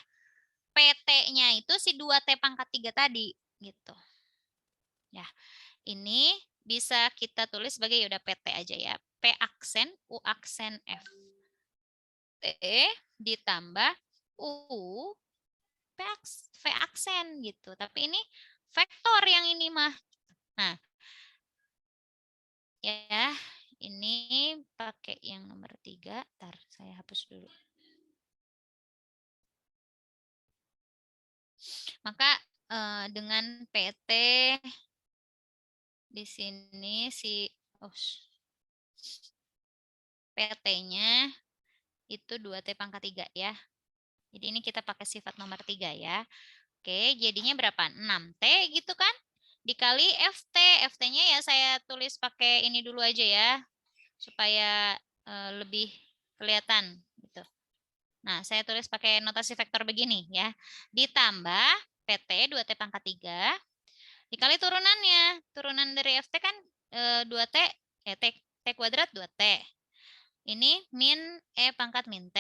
PT-nya itu si 2T pangkat 3 tadi gitu. Ya, ini bisa kita tulis sebagai udah PT aja ya. P aksen, U aksen F. T ditambah U, V aksen gitu. Tapi ini vektor yang ini mah. Nah, ya, ini pakai yang nomor 3. Ntar saya hapus dulu. Maka dengan PT di sini si PT-nya itu 2T pangkat 3 ya. Jadi ini kita pakai sifat nomor 3 ya. Oke, jadinya berapa? 6T gitu kan? Dikali FT. FT-nya ya saya tulis pakai ini dulu aja ya. Supaya lebih kelihatan gitu. Nah, saya tulis pakai notasi vektor begini ya. Ditambah PT 2T pangkat 3 dikali turunannya. Turunan dari FT kan 2T, T kuadrat 2T. Ini min E pangkat min T.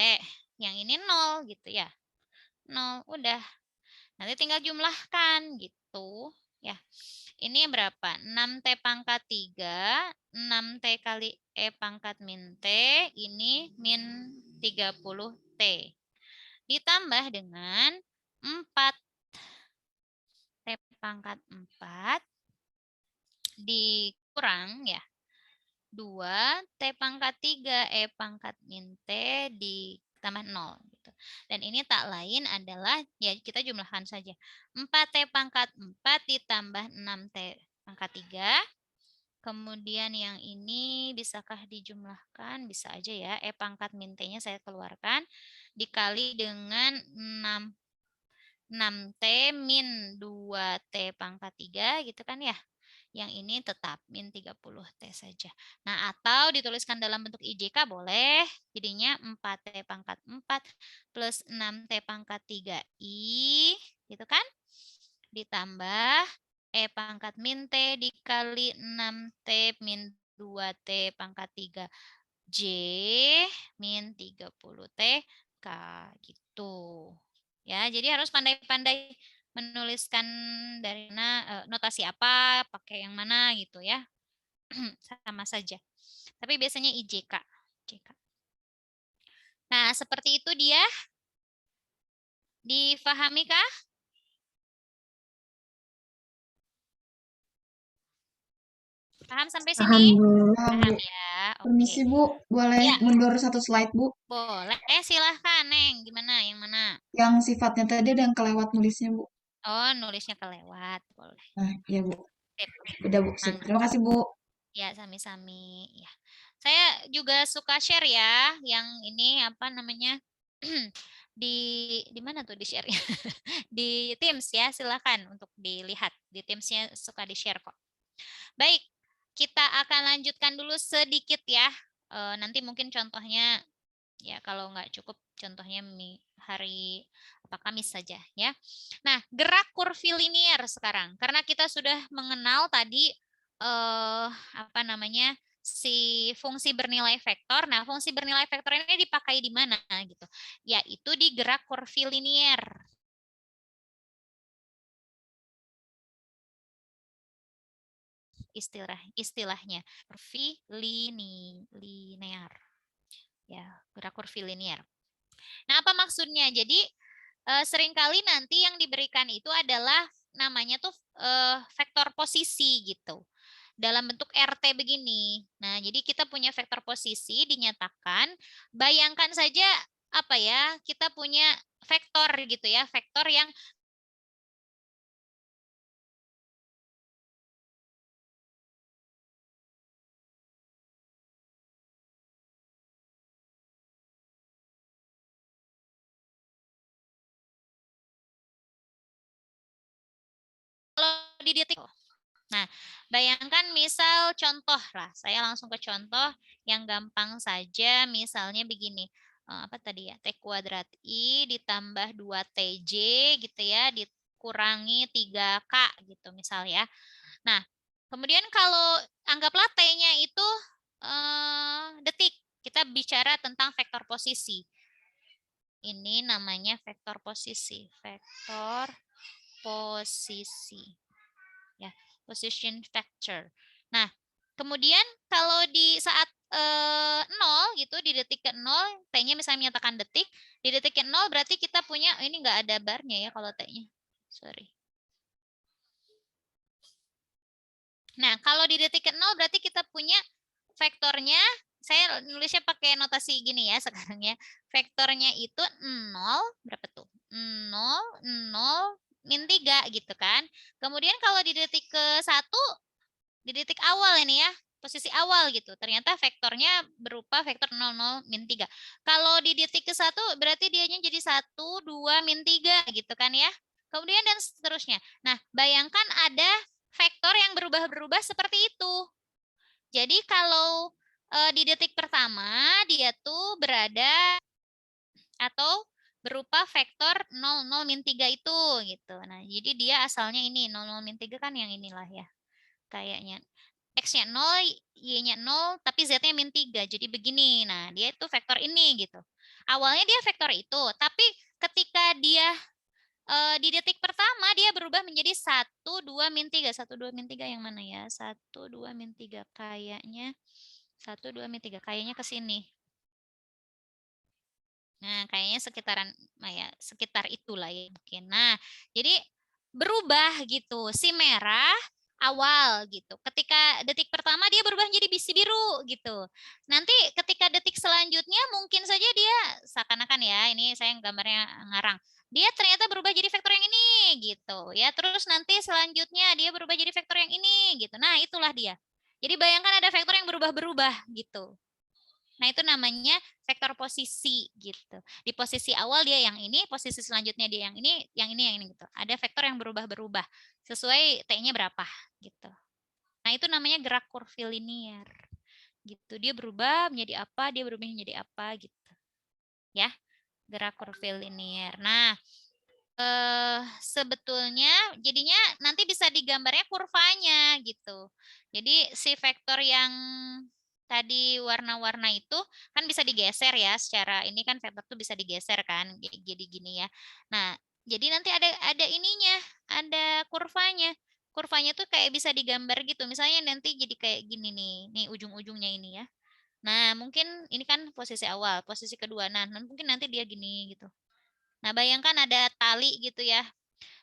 Yang ini 0 gitu ya. 0, udah. Nanti tinggal jumlahkan gitu. Ya. Ini berapa? 6T pangkat 3, 6T kali E pangkat min T, ini min 30T. Ditambah dengan 4T pangkat 4 dikurang ya 2T pangkat 3 E pangkat min T ditambah 0 gitu. Dan ini tak lain adalah ya kita jumlahkan saja. 4T pangkat 4 ditambah 6T pangkat 3. Kemudian yang ini bisakah dijumlahkan? Bisa aja ya. E pangkat min T-nya saya keluarkan dikali dengan 6T min 2T pangkat 3 gitu kan ya. Yang ini tetap min 30T saja. Nah, atau dituliskan dalam bentuk IJK boleh. Jadinya 4T pangkat 4 plus 6T pangkat 3I. Gitu kan? Ditambah E pangkat min T dikali 6T min 2T pangkat 3J min 30T K gitu. Ya, jadi harus pandai-pandai menuliskan dari mana notasi apa, pakai yang mana gitu ya. Sama saja. Tapi biasanya IJK. Nah, seperti itu dia. Difahami kah? Paham sampai Paham, sini? Bu. Paham ya. Permisi, Oke. Bu. Boleh Ya. mundur satu slide, Bu. Boleh. Silahkan, Neng. Gimana? Yang mana? Yang sifatnya tadi ada yang kelewat nulisnya, Bu. Oh, nulisnya kelewat. Boleh. Nah, iya, Bu. Sip. Udah, Bu. Sip. Mana? Terima kasih, Bu. Ya, sami-sami. Ya. Saya juga suka share ya. Yang ini apa namanya? di mana tuh di share di Teams ya, silakan untuk dilihat di Teams-nya suka di share kok. Baik, kita akan lanjutkan dulu sedikit ya. Nanti mungkin contohnya ya kalau nggak cukup contohnya hari Kamis saja ya. Nah, gerak kurvilinier sekarang karena kita sudah mengenal tadi apa namanya si fungsi bernilai vektor. Nah, fungsi bernilai vektor ini dipakai di mana gitu? Yaitu di gerak kurvilinier. Istilahnya kurvilinear. Ya, gerak kurvilinier. Nah, apa maksudnya? Jadi seringkali nanti yang diberikan itu adalah namanya tuh vektor posisi gitu. Dalam bentuk RT begini. Nah, jadi kita punya vektor posisi dinyatakan. Bayangkan saja apa ya? Kita punya vektor gitu ya, vektor yang kalau di detik. Nah, bayangkan misal contoh lah, saya langsung ke contoh yang gampang saja, misalnya begini, apa tadi ya, T kuadrat I ditambah 2TJ gitu ya, dikurangi 3K gitu misal ya. Nah, kemudian kalau anggaplah T-nya itu detik, kita bicara tentang vektor posisi. Ini namanya vektor posisi, vektor posisi. Ya, position vector. Nah, kemudian kalau di saat 0 gitu, di detik ke 0, T-nya misalnya menyatakan detik, di detik ke 0 berarti kita punya, ini nggak ada barnya ya kalau T-nya. Sorry. Nah, kalau di detik ke 0 berarti kita punya vektornya, saya nulisnya pakai notasi gini ya sekarang ya. Vektornya itu 0, berapa tuh? 0, 0, min 3 gitu kan. Kemudian kalau di detik ke 1, di detik awal ini ya, posisi awal gitu. Ternyata vektornya berupa vektor 00 min 3. Kalau di detik ke 1 berarti dianya jadi 1, 2, min 3 gitu kan ya. Kemudian dan seterusnya. Nah, bayangkan ada vektor yang berubah-berubah seperti itu. Jadi kalau di detik pertama dia tuh berada atau berupa vektor 00 min 3 itu gitu. Nah, jadi dia asalnya ini 00 min 3 kan yang inilah ya. Kayaknya X-nya 0, Y-nya 0, tapi Z-nya min 3. Jadi begini. Nah, dia itu vektor ini gitu. Awalnya dia vektor itu, tapi ketika dia di detik pertama dia berubah menjadi 1, 2, min 3. 1, 2, min 3 yang mana ya? 1, 2, min 3. Kayaknya 1, 2, min 3. Kayaknya ke sini. Nah, kayaknya sekitar itulah ya mungkin. Nah, jadi berubah gitu. Si merah awal gitu. Ketika detik pertama dia berubah menjadi bisi biru gitu. Nanti ketika detik selanjutnya mungkin saja dia seakan-akan ya, ini saya gambarnya ngarang. Dia ternyata berubah jadi vektor yang ini gitu ya. Terus nanti selanjutnya dia berubah jadi vektor yang ini gitu. Nah, itulah dia. Jadi bayangkan ada vektor yang berubah-berubah gitu. Nah, itu namanya vektor posisi gitu. Di posisi awal dia yang ini, posisi selanjutnya dia yang ini, yang ini gitu. Ada vektor yang berubah-berubah sesuai T-nya berapa gitu. Nah, itu namanya gerak kurvilinier. Gitu. Dia berubah menjadi apa, dia berubah menjadi apa gitu. Ya, gerak kurvilinier. Nah, sebetulnya jadinya nanti bisa digambarnya kurvanya gitu. Jadi si vektor yang tadi warna-warna itu kan bisa digeser ya, secara ini kan vektor tuh bisa digeser kan, jadi gini ya. Nah, jadi nanti ada ininya, ada kurvanya. Kurvanya tuh kayak bisa digambar gitu. Misalnya nanti jadi kayak gini nih ujung-ujungnya ini ya. Nah, mungkin ini kan posisi awal, posisi kedua. Nah, mungkin nanti dia gini gitu. Nah, bayangkan ada tali gitu ya.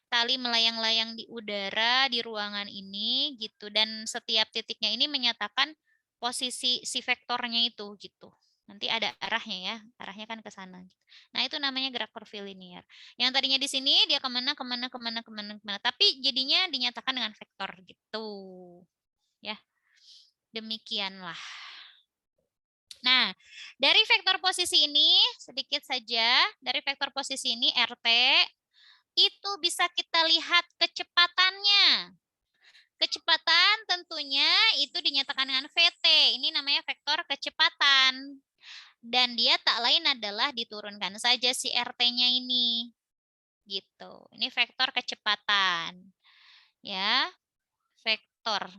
Tali melayang-layang di udara di ruangan ini gitu, dan setiap titiknya ini menyatakan posisi si vektornya itu gitu. Nanti ada arahnya ya, arahnya kan ke sana. Nah, itu namanya gerak kurvilinier. Yang tadinya di sini dia kemana. Tapi jadinya dinyatakan dengan vektor gitu. Ya, demikianlah. Nah, dari vektor posisi ini sedikit saja, dari vektor posisi ini RT itu bisa kita lihat kecepatannya. Kecepatan tentunya itu dinyatakan dengan VT. Ini namanya vektor kecepatan. Dan dia tak lain adalah diturunkan saja si RT-nya ini. Gitu. Ini vektor kecepatan. Ya, vektor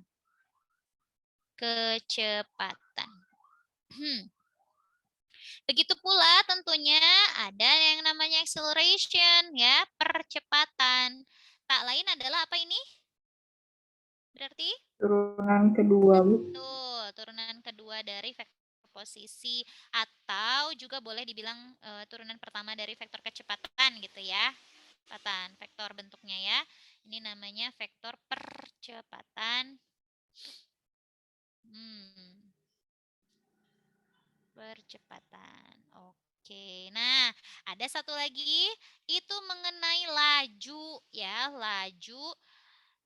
kecepatan. Begitu pula tentunya ada yang namanya acceleration ya, percepatan. Tak lain adalah apa ini? Berarti Turunan kedua, Bu. tuh, turunan kedua dari vektor posisi, atau juga boleh dibilang turunan pertama dari vektor kecepatan gitu ya. Kecepatan, vektor bentuknya ya. Ini namanya vektor percepatan. Percepatan. Oke. Nah, ada satu lagi itu mengenai laju ya, laju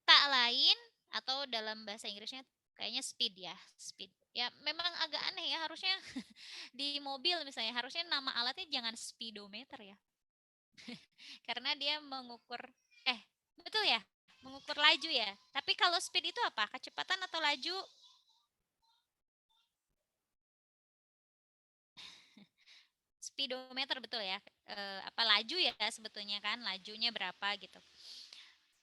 tak lain atau dalam bahasa Inggrisnya kayaknya speed ya, speed. Ya, memang agak aneh ya, harusnya di mobil misalnya harusnya nama alatnya jangan speedometer ya. Karena dia mengukur betul ya? Mengukur laju ya. Tapi kalau speed itu apa? Kecepatan atau laju? Speedometer betul ya, apa laju ya sebetulnya kan, lajunya berapa gitu.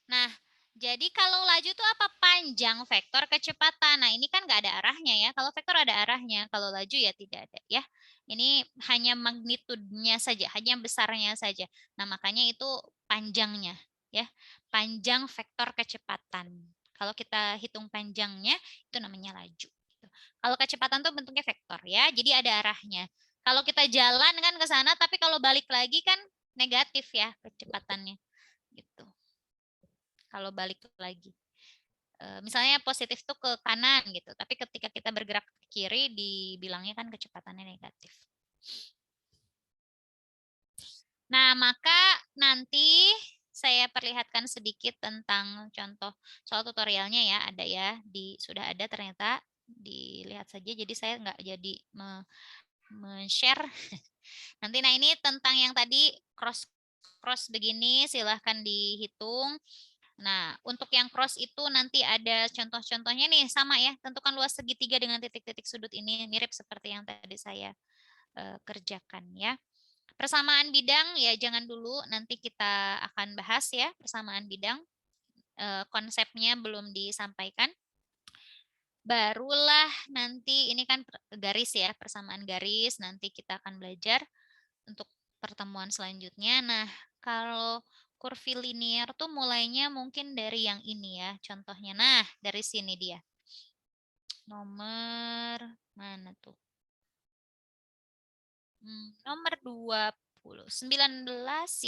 Nah, jadi kalau laju itu apa? Panjang vektor kecepatan. Nah, ini kan nggak ada arahnya ya. Kalau vektor ada arahnya, kalau laju ya tidak ada ya. Ini hanya magnitudenya saja, hanya besarnya saja. Nah, makanya itu panjangnya ya. Panjang vektor kecepatan. Kalau kita hitung panjangnya, itu namanya laju. Kalau kecepatan tuh bentuknya vektor ya, jadi ada arahnya. Kalau kita jalan kan ke sana, tapi kalau balik lagi kan negatif ya kecepatannya. Gitu. Kalau balik lagi. Misalnya positif tuh ke kanan gitu, tapi ketika kita bergerak ke kiri dibilangnya kan kecepatannya negatif. Nah, maka nanti saya perlihatkan sedikit tentang contoh soal tutorialnya ya, ada ya, sudah ada ternyata, dilihat saja, jadi saya nggak jadi men-share. Nanti nah ini tentang yang tadi cross begini silahkan dihitung. Nah, untuk yang cross itu nanti ada contoh-contohnya nih, sama ya, tentukan luas segitiga dengan titik-titik sudut ini, mirip seperti yang tadi saya kerjakan ya. Persamaan bidang ya jangan dulu, nanti kita akan bahas ya persamaan bidang. Konsepnya belum disampaikan. Barulah nanti ini kan garis ya, persamaan garis, nanti kita akan belajar untuk pertemuan selanjutnya. Nah, kalau kurvilinear tuh mulainya mungkin dari yang ini ya, contohnya. Nah, dari sini dia. Nomor mana tuh? Nomor 20. 19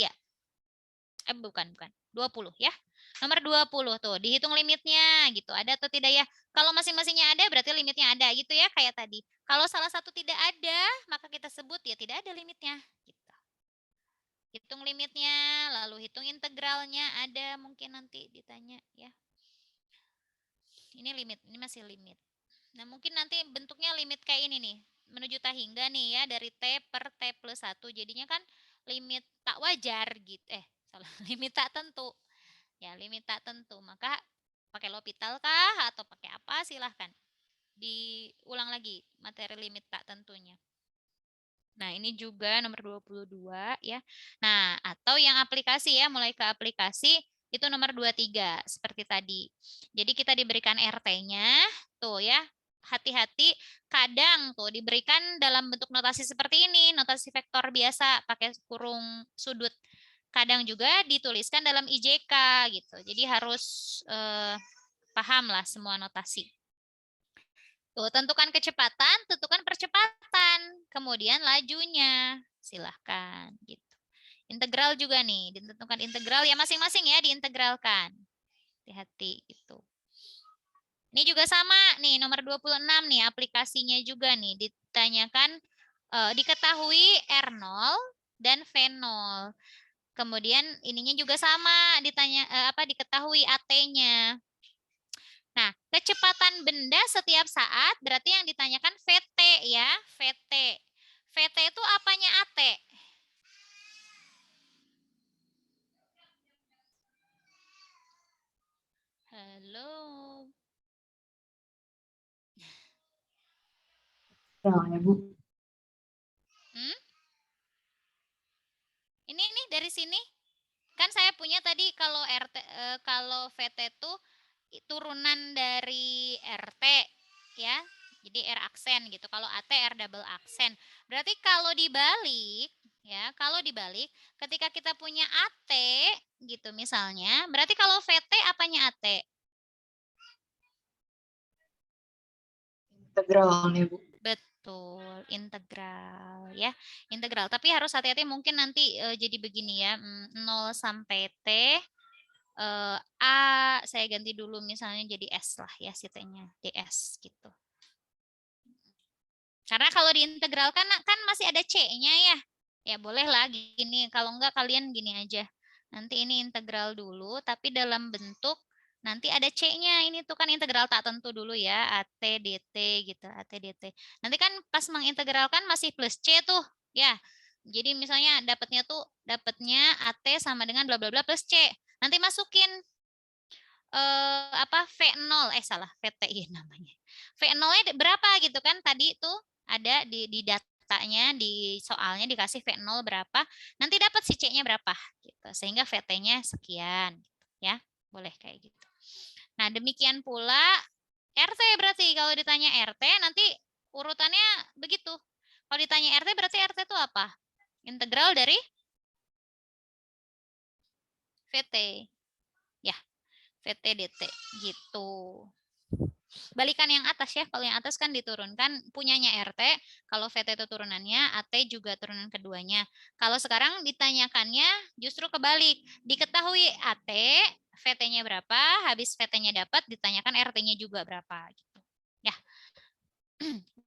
ya? Bukan. 20 ya. Nomor 20 tuh, dihitung limitnya gitu. Ada atau tidak ya? Kalau masing-masingnya ada, berarti limitnya ada gitu ya, kayak tadi. Kalau salah satu tidak ada, maka kita sebut ya tidak ada limitnya. Gitu. Hitung limitnya, lalu hitung integralnya, ada mungkin nanti ditanya ya. Ini limit, ini masih limit. Nah, mungkin nanti bentuknya limit kayak ini nih, menuju tak hingga nih ya, dari T per T plus 1. Jadinya kan limit tak wajar gitu. Salah, limit tak tentu. Ya, limit tak tentu. Maka pakai L'Hopital kah atau pakai apa silahkan. Diulang lagi materi limit tak tentunya. Nah, ini juga nomor 22 ya. Nah, atau yang aplikasi ya, mulai ke aplikasi itu nomor 23 seperti tadi. Jadi kita diberikan RT-nya tuh ya. Hati-hati kadang tuh diberikan dalam bentuk notasi seperti ini, notasi vektor biasa pakai kurung sudut. Kadang juga dituliskan dalam IJK gitu. Jadi harus paham lah semua notasi. Tuh, tentukan kecepatan, tentukan percepatan, kemudian lajunya. Silahkan gitu. Integral juga nih, ditentukan integral ya masing-masing ya diintegralkan. Hati-hati gitu. Ini juga sama nih nomor 26 nih aplikasinya juga nih ditanyakan diketahui R0 dan V0. Kemudian ininya juga sama ditanya diketahui AT-nya. Nah, kecepatan benda setiap saat berarti yang ditanyakan VT ya, VT. VT itu apanya AT? Halo. Ya, Bu. Ini nih dari sini. Kan saya punya tadi kalau kalau VT itu turunan dari RT ya. Jadi R aksen gitu. Kalau AT R double aksen. Berarti kalau dibalik ya, kalau dibalik ketika kita punya AT gitu misalnya, berarti kalau VT apanya AT? Integralnya, Bu. Betul, integral ya. Integral, tapi harus hati-hati mungkin nanti jadi begini ya. 0 sampai T A saya ganti dulu misalnya jadi S lah ya T-nya, DS gitu. Karena kalau diintegralkan kan masih ada C-nya ya. Ya boleh lah gini, kalau enggak kalian gini aja. Nanti ini integral dulu, tapi dalam bentuk nanti ada C-nya. Ini tuh kan integral tak tentu dulu ya, AT DT gitu, AT DT. Nanti kan pas mengintegralkan masih plus C tuh, ya. Jadi misalnya dapatnya AT sama dengan bla bla bla plus C. Nanti masukin V0 salah VTI namanya. V0-nya berapa gitu kan tadi tuh ada di datanya di soalnya dikasih V0 berapa, nanti dapat si C-nya berapa gitu. Sehingga VT-nya sekian gitu, ya. Boleh kayak gitu. Nah, demikian pula RT berarti kalau ditanya RT nanti urutannya begitu. Kalau ditanya RT berarti RT itu apa? Integral dari VT. Ya. VT DT gitu. Balikan yang atas ya. Kalau yang atas kan diturunkan punyanya RT, kalau VT itu turunannya, AT juga turunan keduanya. Kalau sekarang ditanyakannya justru kebalik. Diketahui AT, VT-nya berapa, habis VT-nya dapat ditanyakan RT-nya juga berapa gitu. Ya.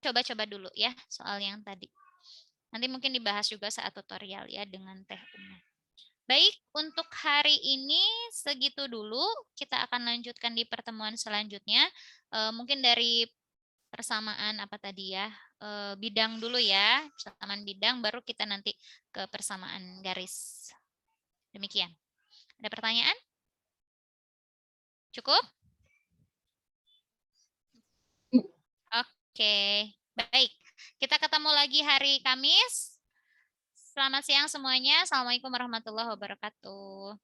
Coba-coba dulu ya soal yang tadi. Nanti mungkin dibahas juga saat tutorial ya dengan Teh Uma. Baik, untuk hari ini segitu dulu. Kita akan lanjutkan di pertemuan selanjutnya. Mungkin dari persamaan apa tadi ya, bidang dulu ya, persamaan bidang, baru kita nanti ke persamaan garis. Demikian. Ada pertanyaan? Cukup? Oke, baik. Kita ketemu lagi hari Kamis. Selamat siang semuanya. Assalamualaikum warahmatullahi wabarakatuh.